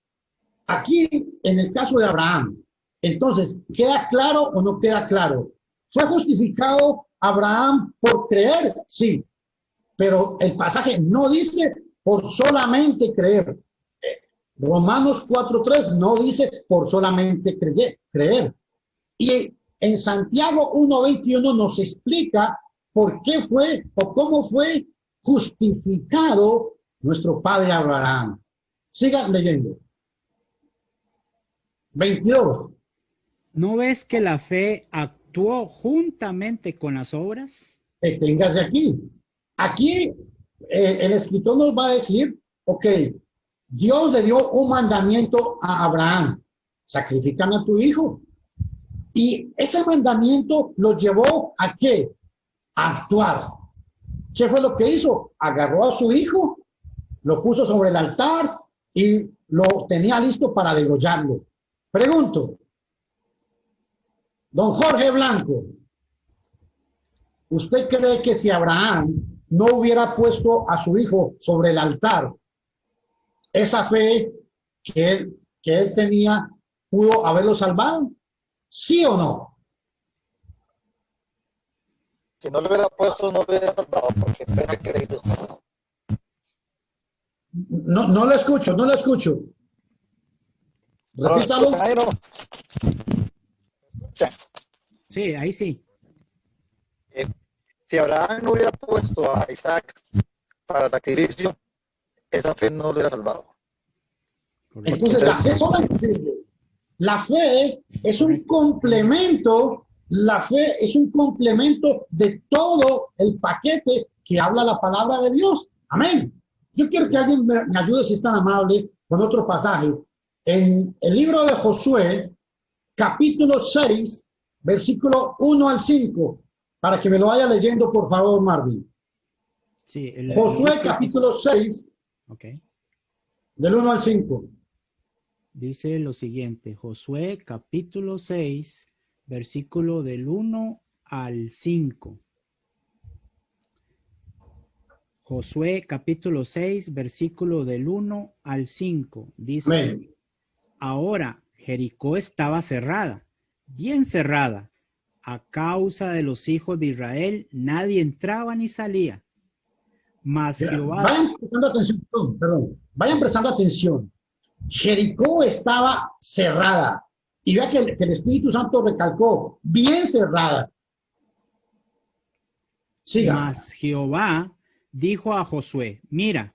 Aquí, en el caso de Abraham, entonces, ¿queda claro o no queda claro? ¿Fue justificado Abraham por creer? Sí, pero el pasaje no dice por solamente creer. Romanos 4:3 no dice por solamente creer. Y en Santiago 1:21 nos explica por qué fue o cómo fue justificado nuestro padre Abraham. Sigan leyendo. 22. ¿No ves que la fe actuó juntamente con las obras? Téngase aquí. Aquí el escritor nos va a decir, ok, Dios le dio un mandamiento a Abraham, sacrifícame a tu hijo. Y ese mandamiento lo llevó a ¿qué? A actuar. ¿Qué fue lo que hizo? Agarró a su hijo, lo puso sobre el altar y lo tenía listo para degollarlo. Pregunto, don Jorge Blanco, ¿usted cree que si Abraham no hubiera puesto a su hijo sobre el altar, esa fe que él tenía pudo haberlo salvado? ¿Sí o no? Si no lo hubiera puesto, no lo hubiera salvado, porque fue creído. No lo escucho, no lo escucho. Repítalo. Sí, ahí sí. Si Abraham no hubiera puesto a Isaac para sacrificio, esa fe no lo hubiera salvado. Entonces la fe solamente sirve. La fe es un complemento, la fe es un complemento de todo el paquete que habla la palabra de Dios. Amén. Yo quiero que alguien me ayude, si es tan amable, con otro pasaje. En el libro de Josué, capítulo 6, versículo 1 al 5, para que me lo vaya leyendo, por favor, Marvin. Sí, Josué, capítulo 6, okay. del 1 al 5. Dice lo siguiente, Josué capítulo 6, versículo del 1 al 5. Josué capítulo 6, versículo del 1 al 5. Dice, Amén. ahora Jericó estaba cerrada, bien cerrada. A causa de los hijos de Israel, nadie entraba ni salía. Mas Jehová... Vayan prestando atención, perdón. Vayan prestando atención. Jericó estaba cerrada. Y vea que el Espíritu Santo recalcó, bien cerrada. Siga. Mas Jehová dijo a Josué, mira,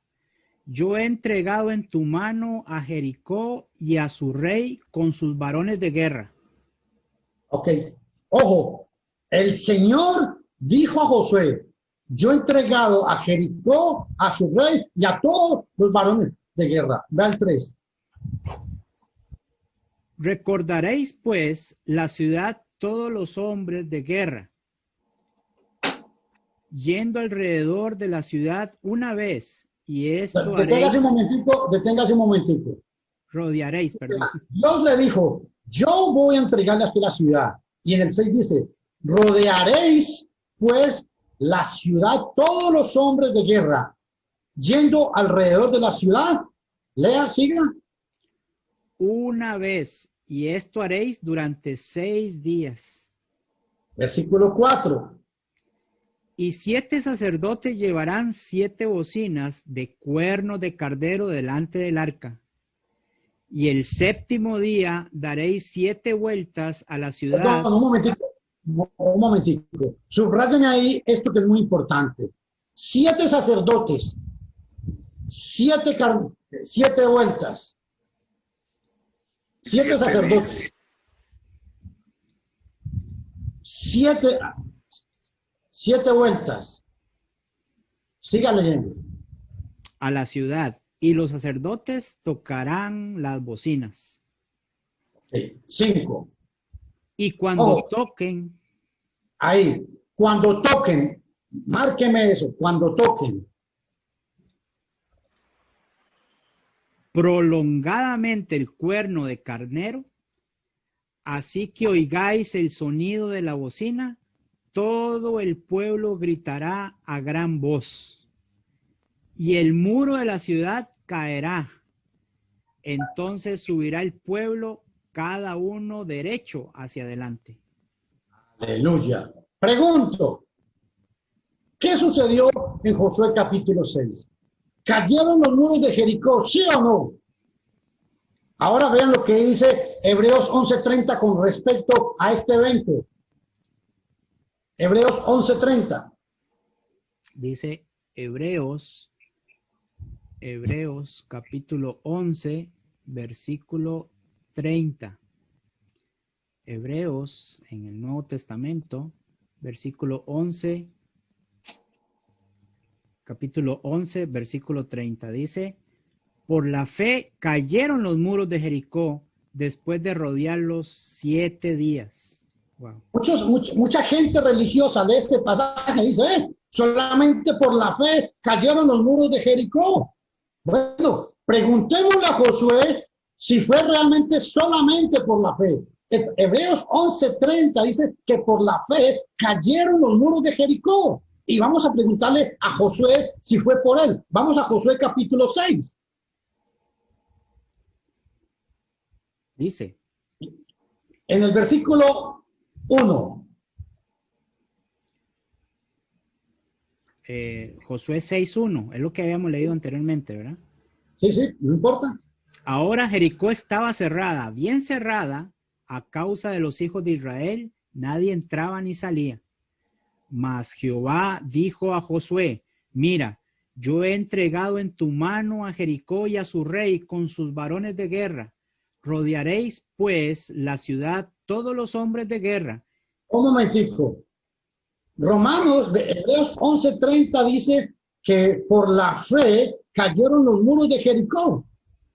yo he entregado en tu mano a Jericó y a su rey con sus varones de guerra. Ok. Ojo, el Señor dijo a Josué, yo he entregado a Jericó, a su rey y a todos los varones de guerra. Vea el 3. Recordaréis pues la ciudad todos los hombres de guerra, yendo alrededor de la ciudad una vez, y esto Deténgase haréis, un momentico. rodearéis, perdón. Dios le dijo, yo voy a entregarle a usted la ciudad. Y en el 6 dice, rodearéis pues la ciudad todos los hombres de guerra, yendo alrededor de la ciudad. Lea, siga. Una vez, y esto haréis durante 6 días. Versículo 4. Y 7 sacerdotes llevarán 7 bocinas de cuernos de cardero delante del arca. Y el 7º día daréis 7 vueltas a la ciudad. Perdón, un momentico. Subrayen ahí esto que es muy importante. 7 sacerdotes, 7 vueltas. 7 sacerdotes. 7 vueltas. Siga leyendo. A la ciudad, y los sacerdotes tocarán las bocinas. 5. Y cuando Oh. toquen, Ahí. Cuando toquen, márqueme eso. Cuando toquen. prolongadamente el cuerno de carnero, así que oigáis el sonido de la bocina, todo el pueblo gritará a gran voz, y el muro de la ciudad caerá. Entonces subirá el pueblo, cada uno derecho hacia adelante. Aleluya. Pregunto, ¿qué sucedió en Josué capítulo 6? ¿Cayeron los muros de Jericó, sí o no? Ahora vean lo que dice Hebreos 11:30 con respecto a este evento. Hebreos 11:30. Dice Hebreos capítulo 11, versículo 30. Hebreos en el Nuevo Testamento, versículo 11, capítulo 11, versículo 30. Dice, por la fe cayeron los muros de Jericó después de rodearlos 7 días. Wow. Mucha gente religiosa de este pasaje dice, solamente por la fe cayeron los muros de Jericó. Bueno, preguntémosle a Josué si fue realmente solamente por la fe. Hebreos 11:30 dice que por la fe cayeron los muros de Jericó. Y vamos a preguntarle a Josué si fue por él. Vamos a Josué capítulo 6. Dice. En el versículo 1. Josué 6:1, es lo que habíamos leído anteriormente, ¿verdad? Sí, no importa. Ahora Jericó estaba cerrada, bien cerrada, a causa de los hijos de Israel, nadie entraba ni salía. Mas Jehová dijo a Josué, mira, yo he entregado en tu mano a Jericó y a su rey con sus varones de guerra. Rodearéis pues la ciudad todos los hombres de guerra. Un momentico. Hebreos 11:30 dice que por la fe cayeron los muros de Jericó.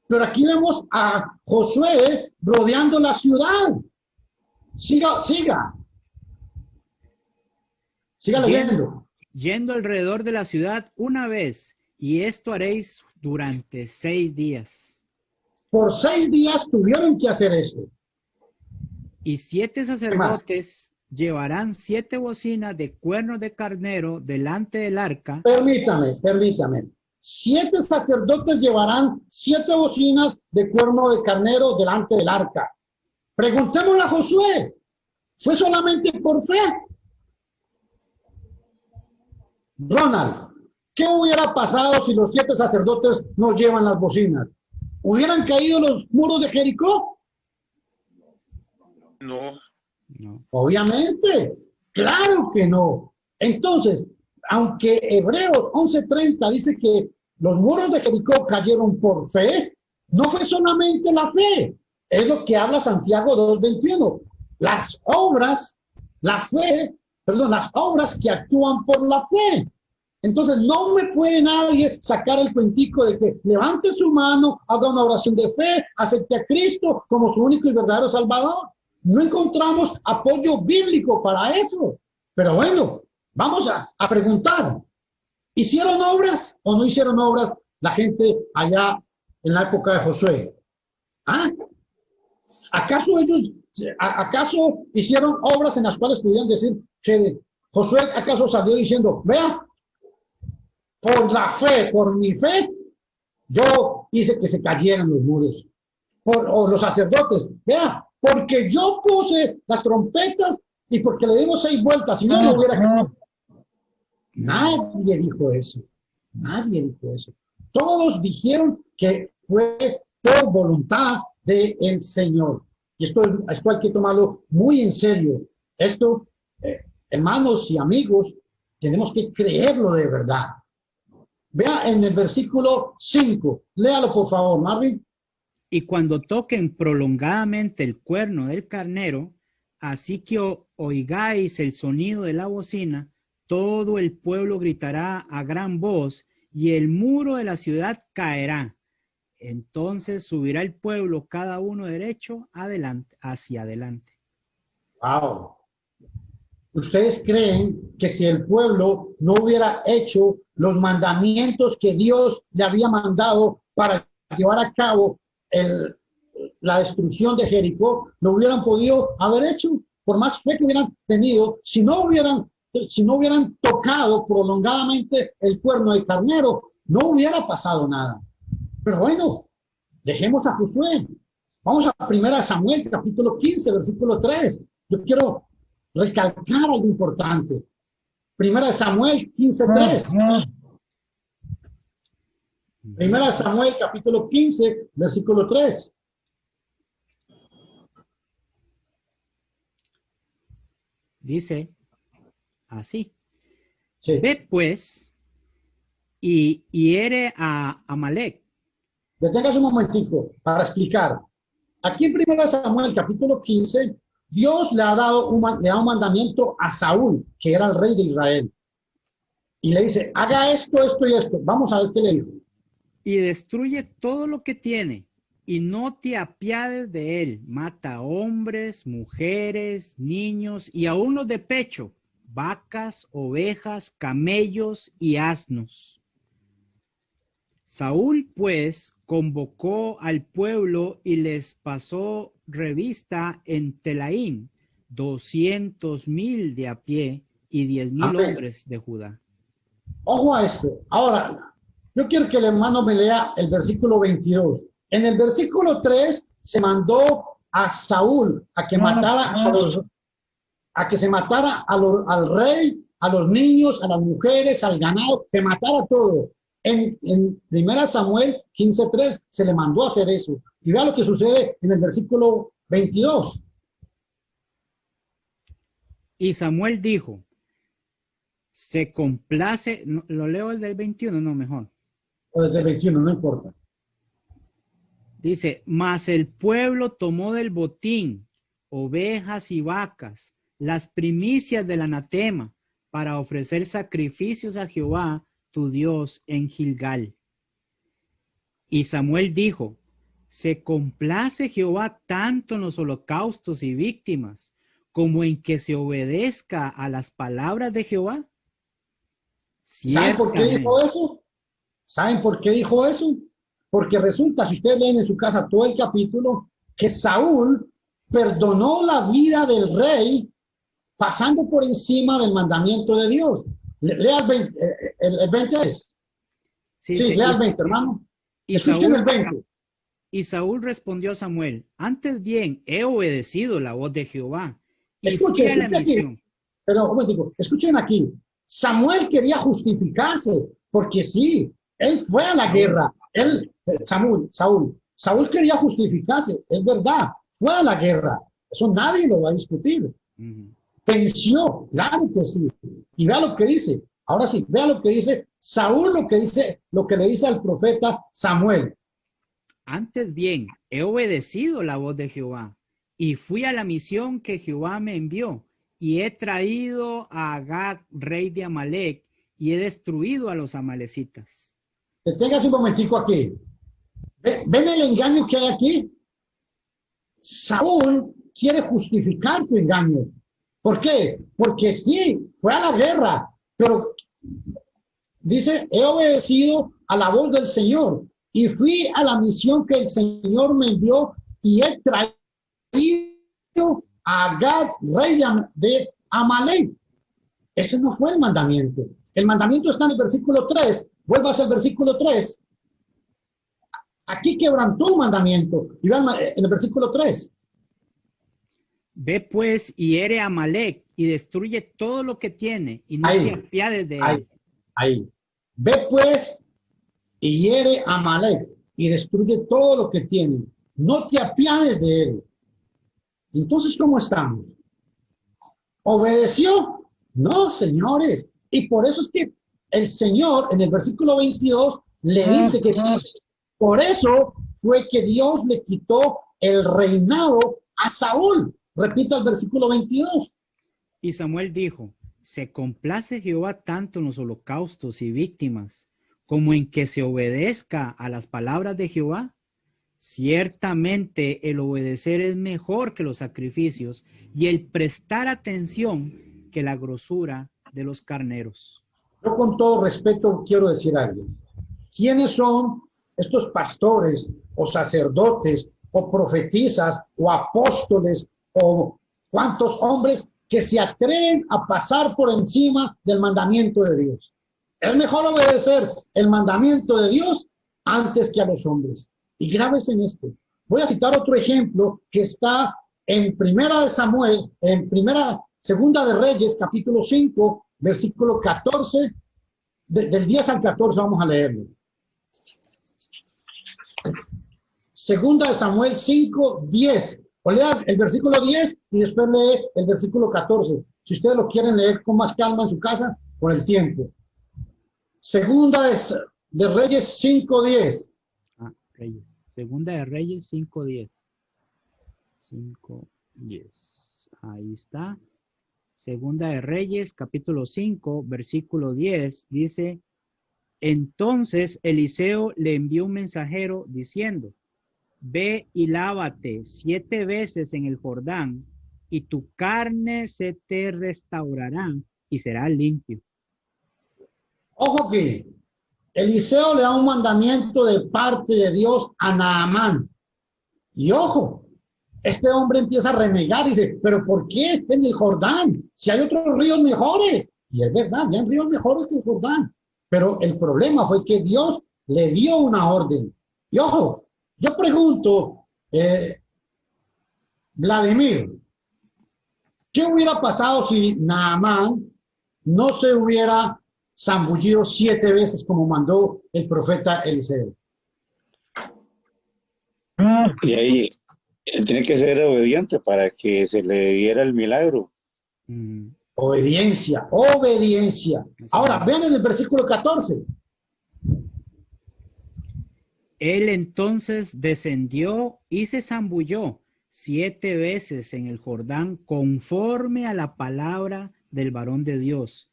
Pero aquí vemos a Josué rodeando la ciudad. Siga leyendo. Yendo alrededor de la ciudad una vez, y esto haréis durante 6 días. Por 6 días tuvieron que hacer esto. Y 7 sacerdotes llevarán 7 bocinas de cuernos de carnero delante del arca. Permítame. 7 sacerdotes llevarán 7 bocinas de cuerno de carnero delante del arca. Preguntémosle a Josué, ¿fue solamente por fe? Ronald, ¿qué hubiera pasado si los 7 sacerdotes no llevan las bocinas? ¿Hubieran caído los muros de Jericó? No. No. Obviamente, claro que no. Entonces, aunque Hebreos 11:30 dice que los muros de Jericó cayeron por fe, no fue solamente la fe, es lo que habla Santiago 2:21. Las obras, las obras que actúan por la fe. Entonces, no me puede nadie sacar el cuentico de que levante su mano, haga una oración de fe, acepte a Cristo como su único y verdadero Salvador. No encontramos apoyo bíblico para eso. Pero bueno, vamos a preguntar. ¿Hicieron obras o no hicieron obras la gente allá en la época de Josué? ¿Ah? ¿Acaso hicieron obras en las cuales pudieran decir que Josué acaso salió diciendo, vea, por la fe, por mi fe, yo hice que se cayeran los muros? O los sacerdotes, vea, porque yo puse las trompetas y porque le dimos 6 vueltas, si no, no hubiera quedado. Nadie dijo eso. Nadie dijo eso. Todos dijeron que fue por voluntad del Señor. Y esto hay que tomarlo muy en serio. Esto, hermanos y amigos, tenemos que creerlo de verdad. Vea en el versículo 5. Léalo, por favor, Marvin. Y cuando toquen prolongadamente el cuerno del carnero, así que oigáis el sonido de la bocina, todo el pueblo gritará a gran voz y el muro de la ciudad caerá. Entonces subirá el pueblo cada uno derecho hacia adelante. Wow. ¿Ustedes creen que si el pueblo no hubiera hecho los mandamientos que Dios le había mandado para llevar a cabo la destrucción de Jericó, lo hubieran podido haber hecho? Por más fe que hubieran tenido, si no hubieran tocado prolongadamente el cuerno de carnero, no hubiera pasado nada. Pero bueno, dejemos a Josué. Vamos a 1 Samuel, capítulo 15, versículo 3. Yo quiero recalcar algo importante. 1 Samuel 15:3. 1 Samuel, capítulo 15, versículo 3. Dice así. Sí. Ve pues y hiere a Amalek. Deténgase un momentico para explicar. Aquí en 1 Samuel, capítulo 15, Dios le ha dado un mandamiento a Saúl, que era el rey de Israel. Y le dice, haga esto, esto y esto. Vamos a ver qué le dijo. Y destruye todo lo que tiene, y no te apiades de él. Mata hombres, mujeres, niños, y aun los de pecho, vacas, ovejas, camellos y asnos. Saúl, pues, convocó al pueblo y les pasó revista en Telaín, 200,000 de a pie y 10,000 hombres de Judá. Ojo a esto. Ahora, yo quiero que el hermano me lea el versículo 22. En el versículo 3 se mandó a Saúl a que matara al rey, a los niños, a las mujeres, al ganado, que matara todo. En 1 Samuel 15:3 se le mandó a hacer eso. Y vea lo que sucede en el versículo 22. Y Samuel dijo, se complace, lo leo el del 21, no, mejor. O desde el 21, no importa. Dice, mas el pueblo tomó del botín ovejas y vacas, las primicias del anatema, para ofrecer sacrificios a Jehová, tu Dios, en Gilgal. Y Samuel dijo, ¿se complace Jehová tanto en los holocaustos y víctimas, como en que se obedezca a las palabras de Jehová? ¿Saben por qué dijo eso? ¿Saben por qué dijo eso? Porque resulta, si ustedes leen en su casa todo el capítulo, que Saúl perdonó la vida del rey pasando por encima del mandamiento de Dios. Lea el 20 es. Sí, lea el 20, hermano. Escuchen el 20. Y Saúl respondió a Samuel, antes bien he obedecido la voz de Jehová. Y Escuchen, fui a la escuchen aquí. misión. Pero, un momentico, escuchen aquí. Samuel quería justificarse, porque sí, él fue a la guerra. Saúl quería justificarse, es verdad, fue a la guerra. Eso nadie lo va a discutir. Venció, claro que sí. Y vea lo que dice. Ahora sí, vea lo que dice Saúl, lo que le dice al profeta Samuel. Antes bien, he obedecido la voz de Jehová y fui a la misión que Jehová me envió y he traído a Agag, rey de Amalec, y he destruido a los amalecitas. Deténgase un momentico aquí. ¿Ven el engaño que hay aquí? Saúl quiere justificar su engaño. ¿Por qué? Porque sí, fue a la guerra, pero dice, he obedecido a la voz del Señor y fui a la misión que el Señor me envió y he traído a Agag, rey de Amalek. Ese no fue el mandamiento. El mandamiento está en el versículo 3. Vuelvas al versículo 3. Aquí quebrantó un mandamiento. Y vean en el versículo 3. Ve pues y hiere a Amalek y destruye todo lo que tiene y no te apiades de él. Ahí. Ve pues y hiere a Amalek y destruye todo lo que tiene. No te apiades de él. Entonces, ¿cómo estamos? ¿Obedeció? No, señores. Y por eso es que el Señor en el versículo 22 le dice que por eso fue que Dios le quitó el reinado a Saúl. Repita el versículo 22. Y Samuel dijo, ¿se complace Jehová tanto en los holocaustos y víctimas como en que se obedezca a las palabras de Jehová? Ciertamente el obedecer es mejor que los sacrificios y el prestar atención que la grosura de los carneros. Yo con todo respeto quiero decir algo. ¿Quiénes son estos pastores o sacerdotes o profetisas o apóstoles o cuántos hombres que se atreven a pasar por encima del mandamiento de Dios? Es mejor obedecer el mandamiento de Dios antes que a los hombres. Y grábese en esto. Voy a citar otro ejemplo que está en Primera de Samuel, Segunda de Reyes, capítulo 5, versículo 14, del 10 al 14 vamos a leerlo. Segunda de Samuel 5, 10. O lea el versículo 10 y después lee el versículo 14. Si ustedes lo quieren leer con más calma en su casa, por el tiempo. Segunda de Reyes 5, 10. Reyes. Segunda de Reyes 5:10. 5:10. Ahí está. Segunda de Reyes, capítulo 5, versículo 10, dice, entonces Eliseo le envió un mensajero diciendo, ve y lávate 7 veces en el Jordán, y tu carne se te restaurará y serás limpio. Ojo que Eliseo le da un mandamiento de parte de Dios a Naamán. Y ojo, este hombre empieza a renegar y dice, ¿pero por qué en el Jordán? Si hay otros ríos mejores. Y es verdad, había ríos mejores que el Jordán. Pero el problema fue que Dios le dio una orden. Y ojo, yo pregunto, Vladimir, ¿qué hubiera pasado si Naamán no se hubiera zambullido 7 veces como mandó el profeta Eliseo? Y ahí él tiene que ser obediente para que se le diera el milagro. Obediencia. Ahora, vean en el versículo 14. Él entonces descendió y se zambulló 7 veces en el Jordán conforme a la palabra del varón de Dios.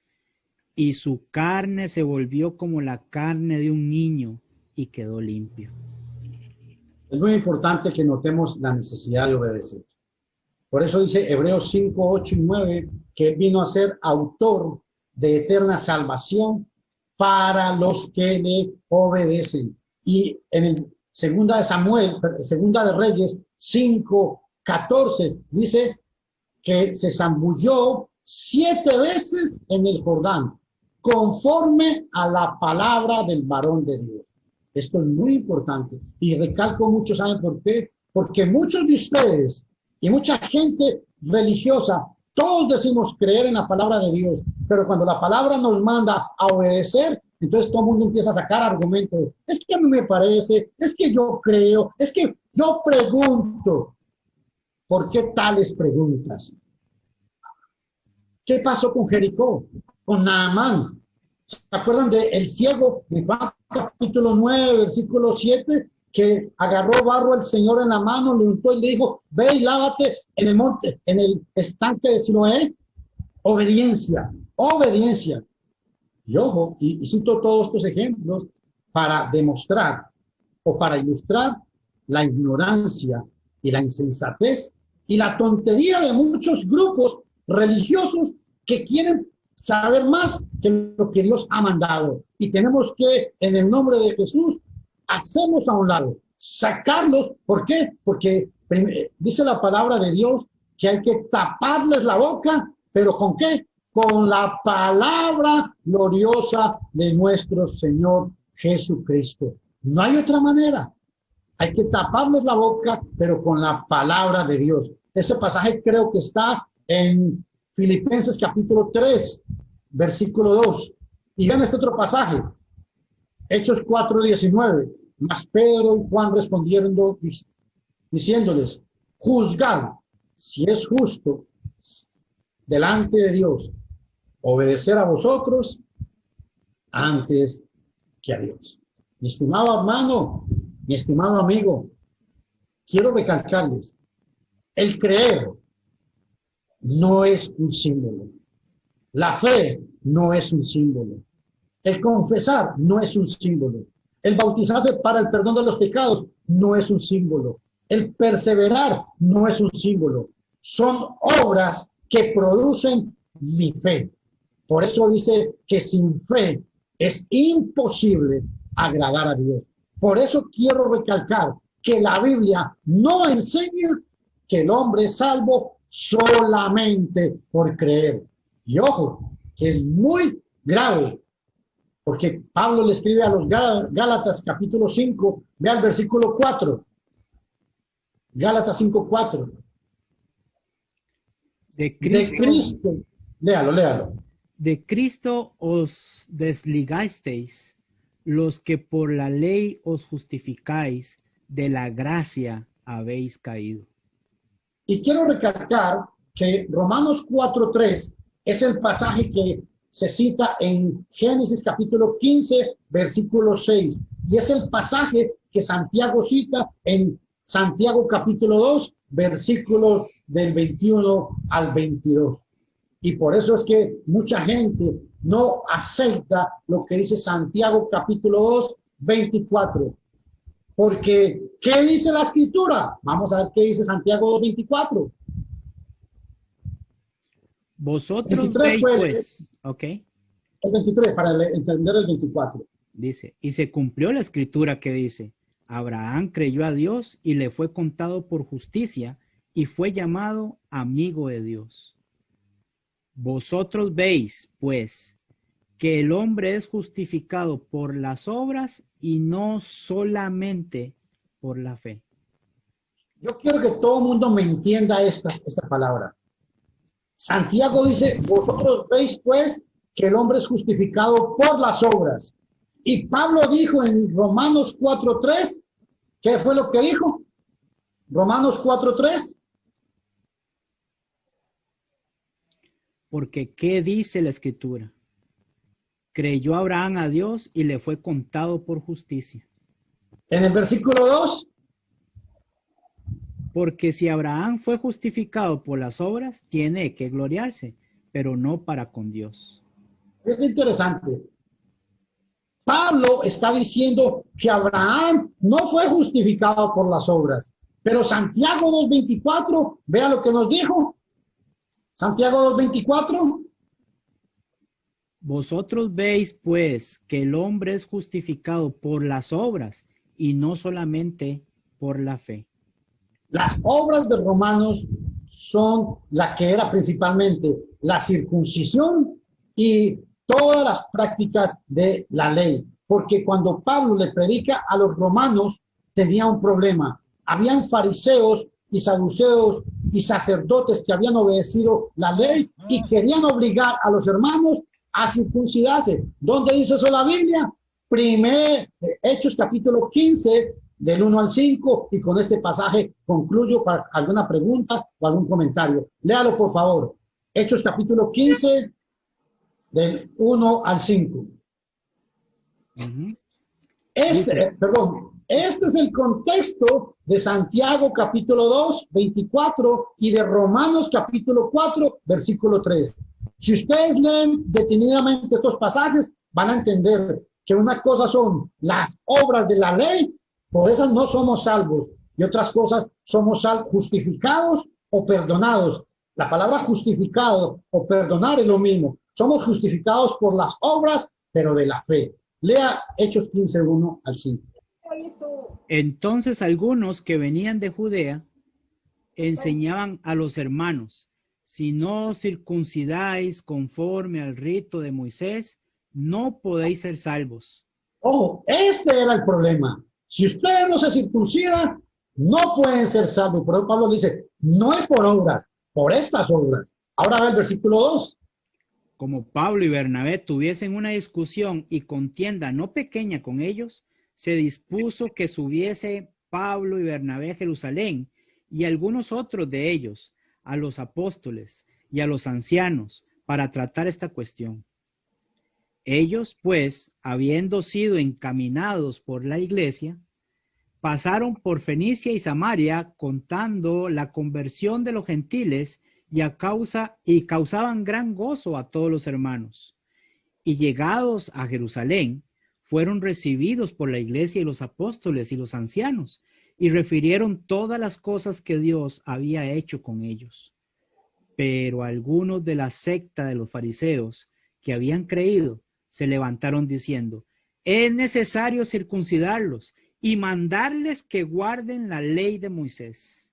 Y su carne se volvió como la carne de un niño y quedó limpio. Es muy importante que notemos la necesidad de obedecer. Por eso dice Hebreos 5, 8 y 9, que vino a ser autor de eterna salvación para los que le obedecen. Y en el Segunda de Reyes 5, 14, dice que se zambulló 7 veces en el Jordán, conforme a la palabra del varón de Dios. Esto es muy importante y recalco mucho, ¿saben por qué? Porque muchos de ustedes y mucha gente religiosa, todos decimos creer en la palabra de Dios, pero cuando la palabra nos manda a obedecer, entonces todo el mundo empieza a sacar argumentos. Es que a mí me parece, es que yo creo, es que yo pregunto. ¿Por qué tales preguntas? ¿Qué pasó con Jericó? Con Naamán. ¿Se acuerdan del ciego en Juan capítulo 9, versículo 7? Que agarró barro al Señor en la mano, le untó y le dijo, ve y lávate en el monte, en el estanque de Siloé. Obediencia, obediencia. Y ojo, y cito todos estos ejemplos para demostrar o para ilustrar la ignorancia y la insensatez y la tontería de muchos grupos religiosos que quieren saber más que lo que Dios ha mandado. Y tenemos que, en el nombre de Jesús, hacerlos a un lado, sacarlos. ¿Por qué? Porque dice la palabra de Dios que hay que taparles la boca, pero ¿con qué? Con la palabra gloriosa de nuestro Señor Jesucristo. No hay otra manera. Hay que taparles la boca, pero con la palabra de Dios. Ese pasaje creo que está en Filipenses capítulo 3, versículo 2. Y vean este otro pasaje, Hechos 4:19. Mas Pedro y Juan respondieron diciéndoles, juzgad si es justo delante de Dios obedecer a vosotros antes que a Dios. Mi estimado hermano, mi estimado amigo, quiero recalcarles, el creer no es un símbolo. La fe no es un símbolo. El confesar no es un símbolo. El bautizarse para el perdón de los pecados no es un símbolo. El perseverar no es un símbolo. Son obras que producen mi fe. Por eso dice que sin fe es imposible agradar a Dios. Por eso quiero recalcar que la Biblia no enseña que el hombre es salvo solamente por creer. Y ojo, que es muy grave, porque Pablo le escribe a los Gálatas capítulo 5, vea el versículo 4. Gálatas 5:4. De Cristo, léalo. De Cristo os desligasteis, los que por la ley os justificáis, de la gracia habéis caído. Y quiero recalcar que Romanos 4:3 es el pasaje que se cita en Génesis capítulo 15, versículo 6. Y es el pasaje que Santiago cita en Santiago capítulo 2, versículos del 21 al 22. Y por eso es que mucha gente no acepta lo que dice Santiago capítulo 2, 24. Porque, ¿qué dice la escritura? Vamos a ver qué dice Santiago 2, 24. Vosotros 23 veis, pues, ok. El 23, para entender el 24. Dice, y se cumplió la escritura que dice, Abraham creyó a Dios y le fue contado por justicia y fue llamado amigo de Dios. Vosotros veis, pues, que el hombre es justificado por las obras y no solamente por la fe. Yo quiero que todo el mundo me entienda esta palabra. Santiago dice, vosotros veis pues que el hombre es justificado por las obras. Y Pablo dijo en Romanos 4:3, ¿qué fue lo que dijo? Romanos 4:3. Porque, ¿qué dice la escritura? Creyó Abraham a Dios y le fue contado por justicia. En el versículo 2. Porque si Abraham fue justificado por las obras, tiene que gloriarse, pero no para con Dios. Es interesante. Pablo está diciendo que Abraham no fue justificado por las obras, pero Santiago 2:24, vea lo que nos dijo. Santiago 2:24. Vosotros veis, pues, que el hombre es justificado por las obras y no solamente por la fe. Las obras de Romanos son la que era principalmente la circuncisión y todas las prácticas de la ley. Porque cuando Pablo le predica a los romanos, tenía un problema. Habían fariseos y saduceos y sacerdotes que habían obedecido la ley y querían obligar a los hermanos a circuncidarse. ¿Dónde dice eso la Biblia? Hechos capítulo 15, del 1 al 5, y con este pasaje concluyo para alguna pregunta o algún comentario. Léalo, por favor. Hechos capítulo 15, del 1 al 5. Este es el contexto de Santiago capítulo 2, 24 y de Romanos capítulo 4, versículo 3. Si ustedes leen detenidamente estos pasajes, van a entender que una cosa son las obras de la ley, por esas no somos salvos, y otras cosas somos justificados o perdonados. La palabra justificado o perdonar es lo mismo. Somos justificados por las obras, pero de la fe. Lea Hechos 15, 1 al 5. Entonces algunos que venían de Judea enseñaban a los hermanos: si no os circuncidáis conforme al rito de Moisés, no podéis ser salvos. Ojo, este era el problema. Si ustedes no se circuncidan, no pueden ser salvos. Por eso Pablo dice, no es por obras, por estas obras. Ahora ve el versículo 2. Como Pablo y Bernabé tuviesen una discusión y contienda no pequeña con ellos, se dispuso que subiese Pablo y Bernabé a Jerusalén y algunos otros de ellos a los apóstoles y a los ancianos para tratar esta cuestión. Ellos, pues, habiendo sido encaminados por la iglesia, pasaron por Fenicia y Samaria contando la conversión de los gentiles y causaban gran gozo a todos los hermanos. Y llegados a Jerusalén, fueron recibidos por la iglesia y los apóstoles y los ancianos, y refirieron todas las cosas que Dios había hecho con ellos. Pero algunos de la secta de los fariseos que habían creído se levantaron diciendo: es necesario circuncidarlos y mandarles que guarden la ley de Moisés.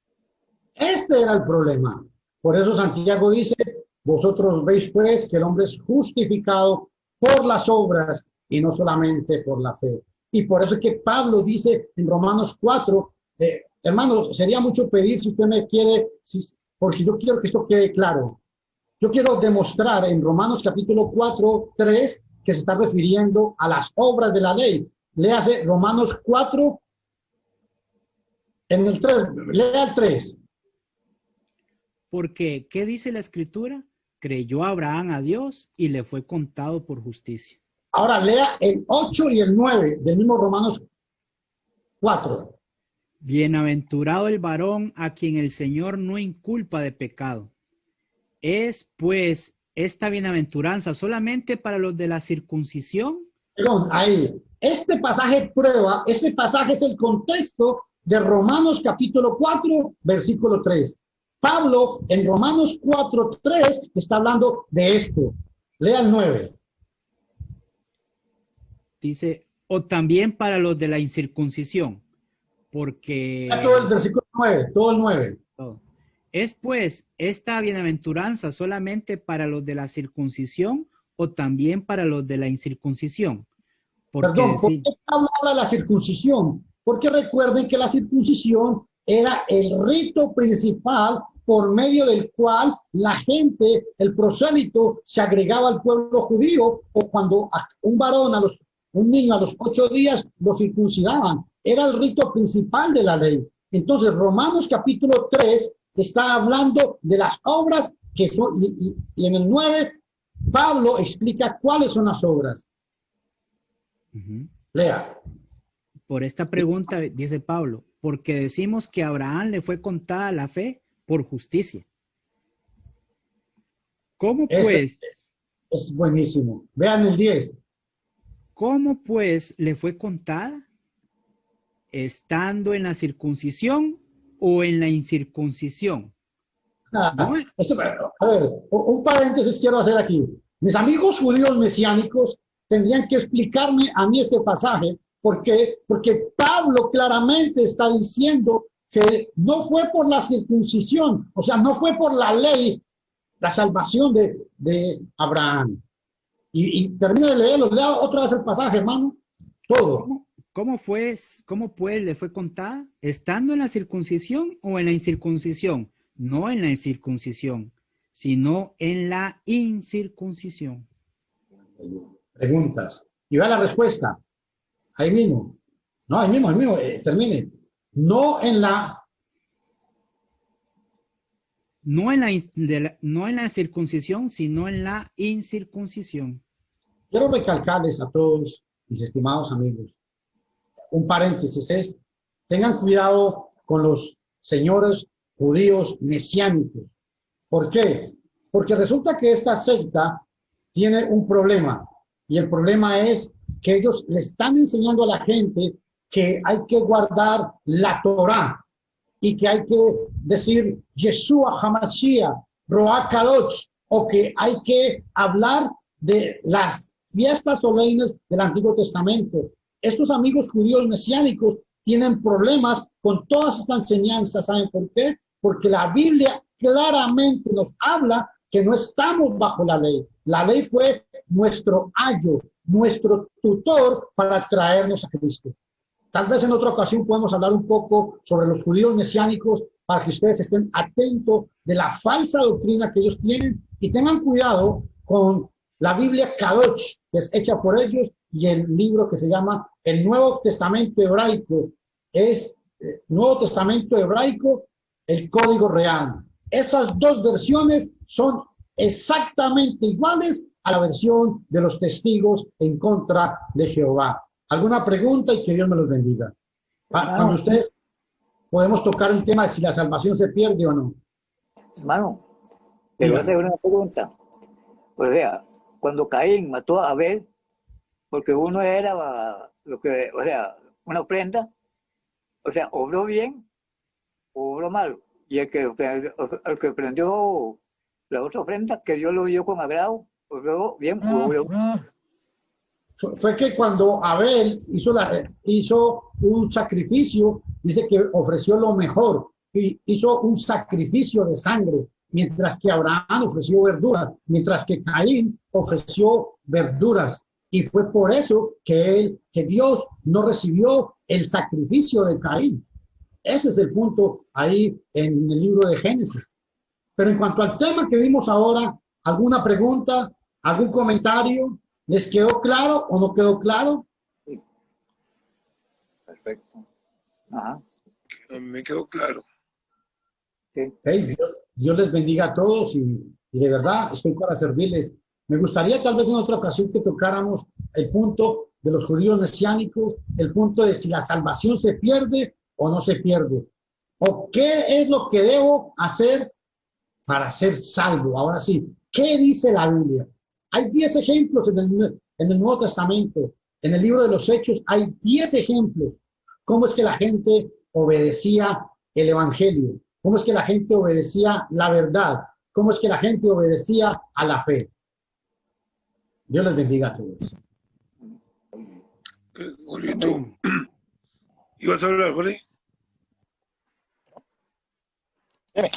Este era el problema. Por eso Santiago dice, vosotros veis pues que el hombre es justificado por las obras y no solamente por la fe. Y por eso es que Pablo dice en Romanos 4, hermano, sería mucho pedir si usted me quiere, porque yo quiero que esto quede claro. Yo quiero demostrar en Romanos capítulo 4, 3, que se está refiriendo a las obras de la ley. Léase Romanos 4, en el 3, lea el 3. Porque, ¿qué dice la Escritura? Creyó Abraham a Dios y le fue contado por justicia. Ahora lea el 8 y el 9 del mismo Romanos 4. Bienaventurado el varón a quien el Señor no inculpa de pecado. ¿Es pues esta bienaventuranza solamente para los de la circuncisión? Perdón, ahí. Este pasaje prueba, este pasaje es el contexto de Romanos capítulo 4, versículo 3. Pablo en Romanos 4, 3 está hablando de esto. Lea el 9. Dice, o también para los de la incircuncisión, porque... Todo el versículo 9, todo el 9. ¿Es pues esta bienaventuranza solamente para los de la circuncisión o también para los de la incircuncisión? Perdón, ¿por qué Pablo habla de la circuncisión? Porque recuerden que la circuncisión era el rito principal por medio del cual la gente, el prosélito, se agregaba al pueblo judío, o cuando un varón, un niño a los 8 días lo circuncidaban. Era el rito principal de la ley. Entonces, Romanos capítulo 3 está hablando de las obras que son, y en el 9, Pablo explica cuáles son las obras. Lea. Por esta pregunta, dice Pablo, porque decimos que a Abraham le fue contada la fe por justicia. ¿Cómo pues? Es buenísimo. Vean el 10. ¿Cómo pues le fue contada? ¿Estando en la circuncisión o en la incircuncisión? ¿No? A ver, un paréntesis quiero hacer aquí. Mis amigos judíos mesiánicos tendrían que explicarme a mí este pasaje. ¿Por qué? Porque Pablo claramente está diciendo que no fue por la circuncisión, o sea, no fue por la ley, la salvación de Abraham. Y termina de leerlo, lea otra vez el pasaje, hermano, todo. ¿Cómo pues le fue contada? ¿Estando en la circuncisión o en la incircuncisión? No en la incircuncisión, sino en la incircuncisión. Preguntas. Y va la respuesta. Ahí mismo. No, ahí mismo, termine. No en la... No en la circuncisión, sino en la incircuncisión. Quiero recalcarles a todos, mis estimados amigos, un paréntesis es, tengan cuidado con los señores judíos mesiánicos. ¿Por qué? Porque resulta que esta secta tiene un problema, y el problema es que ellos le están enseñando a la gente que hay que guardar la Torá y que hay que decir Yeshua HaMashiach, Roa Kadosh, o que hay que hablar de las fiestas solemnes del Antiguo Testamento. Estos amigos judíos mesiánicos tienen problemas con todas estas enseñanzas. ¿Saben por qué? Porque la Biblia claramente nos habla que no estamos bajo la ley. La ley fue nuestro ayo, nuestro tutor para traernos a Cristo. Tal vez en otra ocasión podemos hablar un poco sobre los judíos mesiánicos para que ustedes estén atentos de la falsa doctrina que ellos tienen y tengan cuidado con la Biblia Kadosh, que es hecha por ellos, y el libro que se llama el Nuevo Testamento Hebraico. Es Nuevo Testamento Hebraico, el Código Real. Esas dos versiones son exactamente iguales a la versión de los testigos en contra de Jehová. ¿Alguna pregunta? Y que Dios me los bendiga. Cuando ustedes podemos tocar el tema de si la salvación se pierde o no. Hermano, te voy a hacer una pregunta. O sea, cuando Caín mató a Abel, porque uno era una ofrenda, o sea, obró bien o obró mal. Y el que prendió la otra ofrenda, que Dios lo vio con agrado, obró bien o obró mal. Fue que cuando Abel hizo un sacrificio, dice que ofreció lo mejor, y hizo un sacrificio de sangre, mientras que Abraham ofreció verduras, mientras que Caín ofreció verduras. Y fue por eso que Dios no recibió el sacrificio de Caín. Ese es el punto ahí en el libro de Génesis. Pero en cuanto al tema que vimos ahora, ¿alguna pregunta? ¿Algún comentario? ¿Les quedó claro o no quedó claro? Sí. Perfecto. Ajá. Me quedó claro. Sí. Hey, Dios les bendiga a todos y de verdad estoy para servirles. Me gustaría tal vez en otra ocasión que tocáramos el punto de los judíos mesiánicos, el punto de si la salvación se pierde o no se pierde. O qué es lo que debo hacer para ser salvo. Ahora sí, ¿qué dice la Biblia? Hay 10 ejemplos en el Nuevo Testamento. En el libro de los Hechos hay 10 ejemplos. ¿Cómo es que la gente obedecía el Evangelio? ¿Cómo es que la gente obedecía la verdad? ¿Cómo es que la gente obedecía a la fe? Dios les bendiga a todos. Jorgito, ¿ibas a hablar, Jorge? Dime.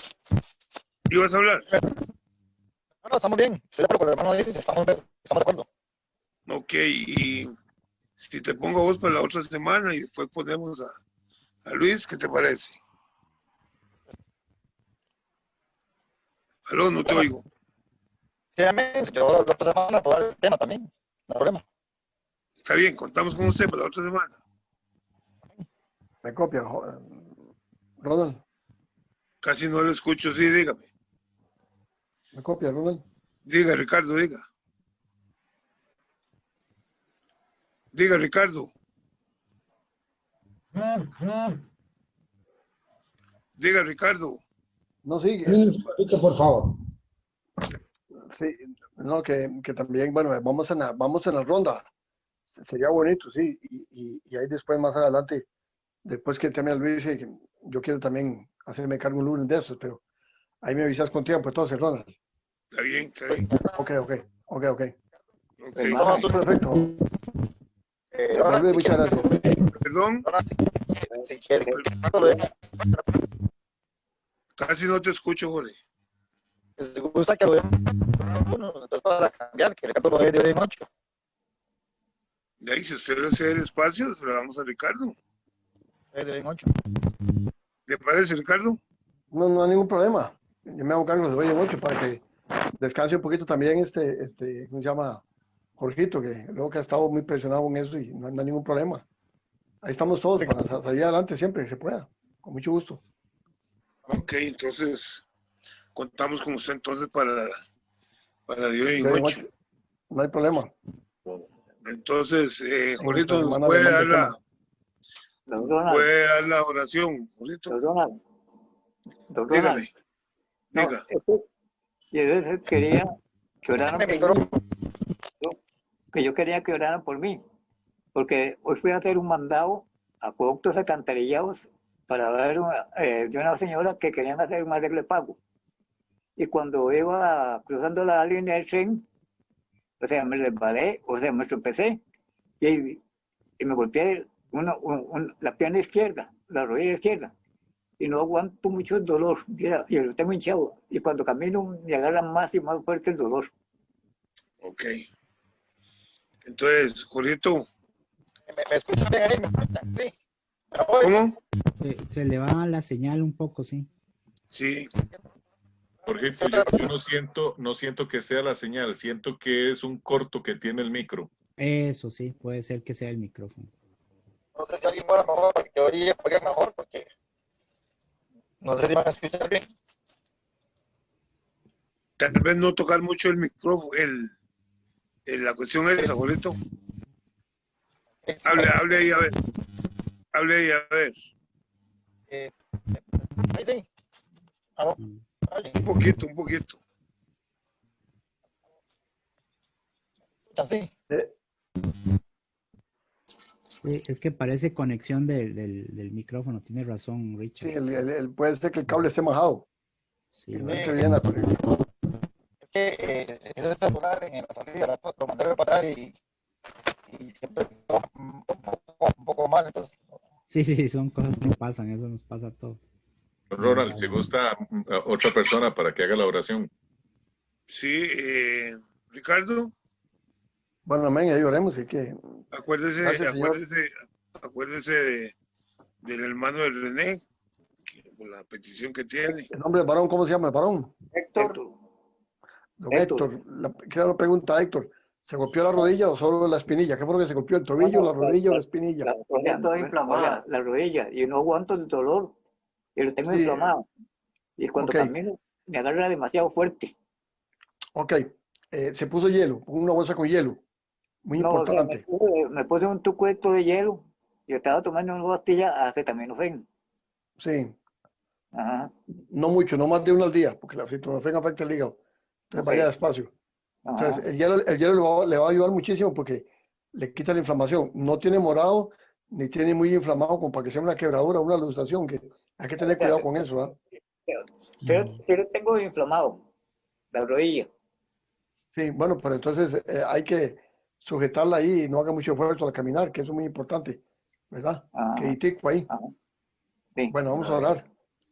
¿Ibas a hablar? No, estamos bien. Estoy de acuerdo con el hermano dice, estamos de acuerdo. Ok, y si te pongo a vos para la otra semana y después ponemos a Luis, ¿qué te parece? Aló, no te oigo. Sí, amén. Yo la otra semana puedo dar el tema también. No hay problema. Está bien, contamos con usted para la otra semana. Me copia, Ronald. Casi no lo escucho, sí, dígame. Me copia, Ronald. Diga, Ricardo, diga. Diga, Ricardo. Diga, Ricardo. No sigue. Un poquito, por favor. Sí, no, que también, bueno, vamos en la ronda. Sería bonito, sí. Y ahí después, más adelante, después que también Luis, yo quiero también hacerme cargo un lunes de eso, pero ahí me avisas con tiempo, entonces, Ronald. Está bien, está bien. Ok. Ok. Perfecto. Ahora, Manuel, si muchas quiere, gracias. Perdón, ahora, si quiere, lo dejo. casi no te escucho, Jorge. Si gusta que lo dejo, entonces para cambiar, que Ricardo lo deje de hoy en 8. De ahí, si usted le cede el espacio, se lo damos a Ricardo. De hoy en 8. ¿Le parece, Ricardo? No, no hay ningún problema. Yo me hago cargo de hoy en 8 para que descanse un poquito también ¿cómo se llama? Jorgito, que luego que ha estado muy presionado en eso y no hay ningún problema. Ahí estamos todos para salir adelante siempre que se pueda, con mucho gusto. Ok, entonces contamos con usted entonces para de hoy en De hoy en 8. 8. No hay problema. Entonces, Jorgito, ¿nos semana puede le dar, mando Don Ronald, puede dar la oración, Jorgito? don Ronald, don Ronald. Dígame, No, diga. yo quería que oraran Me por mí, que yo quería que oraran por mí, porque hoy fui a hacer un mandado a productos alcantarillados para ver de una señora que querían hacer un arreglo de pago. Y cuando iba cruzando la línea del tren, o sea, me resbalé, o sea, me tropecé y me golpeé la pierna izquierda, la rodilla izquierda. Y no aguanto mucho el dolor, y lo tengo hinchado. Y cuando camino me agarra más y más fuerte el dolor. Ok. Entonces, Jorgito, ¿Me escuchan bien ahí? ¿Me escuchan? Sí. ¿Me oye? ¿cómo? Se le va la señal un poco, sí. Sí, Jorgito, yo no siento que sea la señal, siento que es un corto que tiene el micro. Eso sí, puede ser que sea el micrófono. No sé si alguien muera mejor, porque hoy oiga mejor, porque no sé si van a escuchar bien. tal vez no tocar mucho el micrófono, la cuestión es esa, Jorgito. Hable ahí, a ver. Hable ahí, a ver. Ahí sí. ¿Aló? Un poquito. ¿Así? Sí, es que parece conexión del micrófono, tiene razón, Richard. Sí, puede ser que el cable esté majado. Sí, Que no bueno. entre bien Es que ese celular en la salida lo mandé a reparar y siempre un poco mal, entonces Sí, son cosas que pasan, eso nos pasa a todos. Ronald, si gusta otra persona para que haga la oración. Sí, Ricardo, Bueno, amén, ahí oremos y que Gracias, señor. acuérdese del hermano de René, por la petición que tiene. el nombre del varón, ¿cómo se llama el varón? Héctor, Don Héctor. Quiero preguntar, Héctor, ¿se golpeó la rodilla o solo la espinilla? ¿Qué fue lo que se golpeó? ¿El tobillo, la rodilla o la espinilla? la rodilla toda inflamada, la rodilla, y no aguanto el dolor, y lo tengo Sí. inflamado. Y cuando Ok. camino, me agarra demasiado fuerte. Ok, se puso hielo, una bolsa con hielo, muy No, o sea, importante. me puse un tucueto de hielo, y estaba tomando una pastilla acetaminofén. Sí, Ajá, no mucho, no más de una al día, porque la acetaminofén afecta el hígado. Entonces Ok. vaya despacio. ajá. Entonces, el hielo le va a ayudar muchísimo porque le quita la inflamación. No tiene morado, ni tiene muy inflamado como para que sea una quebradura, una luxación, que hay que tener cuidado con eso, ¿ah? Sí lo tengo inflamado, la rodilla. Sí, bueno, pero entonces hay que sujetarla ahí y no haga mucho esfuerzo al caminar, que eso es muy importante, ¿verdad? Ajá, Que tico ahí. ajá. Sí. Bueno, vamos a orar.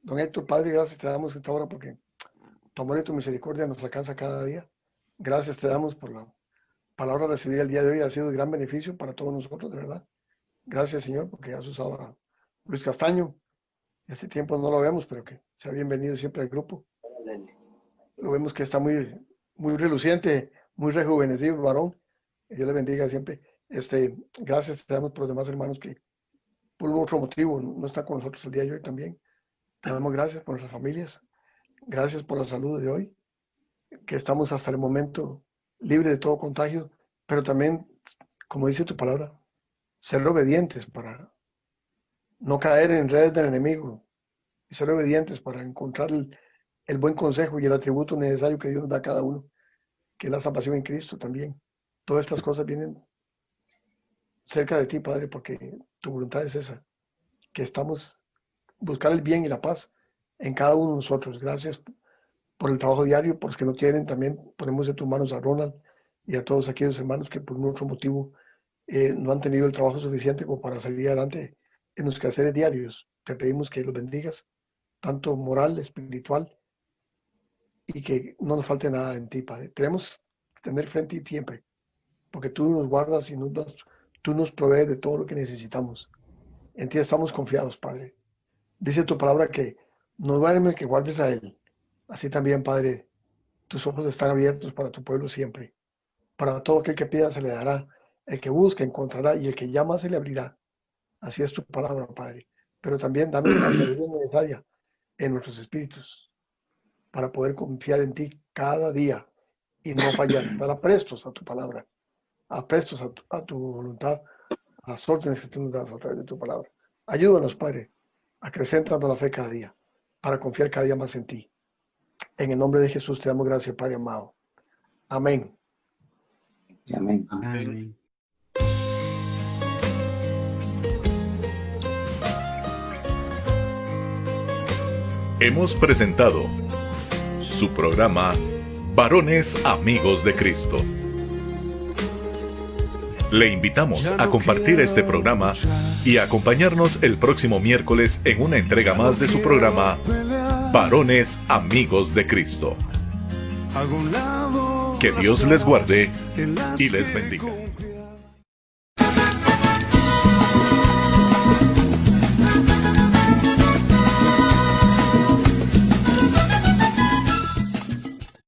Don Héctor, Padre, gracias te damos esta hora porque tu amor y tu misericordia nos alcanza cada día. Gracias te damos por la palabra recibida el día de hoy. Ha sido de gran beneficio para todos nosotros, de verdad. Gracias, Señor, porque has usado a Luis Castaño. Este tiempo no lo vemos, pero que sea bienvenido siempre al grupo. Lo vemos que está muy, muy reluciente, muy rejuvenecido el varón. Que Dios le bendiga siempre. Gracias te damos por los demás hermanos que por un otro motivo no están con nosotros el día de hoy también. Te damos gracias por nuestras familias. Gracias por la salud de hoy, que estamos hasta el momento libres de todo contagio, pero también, como dice tu palabra, ser obedientes para no caer en redes del enemigo y ser obedientes para encontrar el buen consejo y el atributo necesario que Dios nos da a cada uno, que es la salvación en Cristo también. Todas estas cosas vienen cerca de ti, Padre, porque tu voluntad es esa, que estamos buscar el bien y la paz en cada uno de nosotros. Gracias por el trabajo diario, por los que no tienen, también ponemos en tus manos a Ronald y a todos aquellos hermanos que por un otro motivo no han tenido el trabajo suficiente como para salir adelante en los quehaceres diarios. Te pedimos que los bendigas, tanto moral, espiritual, y que no nos falte nada en ti, Padre. Queremos tener frente a ti siempre, porque tú nos guardas y tú nos provees de todo lo que necesitamos. En ti estamos confiados, Padre. Dice tu palabra que no duerme el que guarda Israel. Así también, Padre, tus ojos están abiertos para tu pueblo siempre. Para todo aquel que pida se le dará, el que busca encontrará y el que llama se le abrirá. Así es tu palabra, Padre. Pero también danos la sabiduría necesaria en nuestros espíritus para poder confiar en ti cada día y no fallar, estar aprestos a tu palabra, aprestos a tu voluntad, a las órdenes que tú nos das a través de tu palabra. Ayúdanos, Padre, a crecer dando la fe cada día, para confiar cada día más en ti. En el nombre de Jesús te damos gracias, Padre amado. Amén. Amén. Amén. Hemos presentado su programa Varones Amigos de Cristo. Le invitamos a compartir este programa y a acompañarnos el próximo miércoles en una entrega más de su programa Varones Amigos de Cristo. Que Dios les guarde y les bendiga.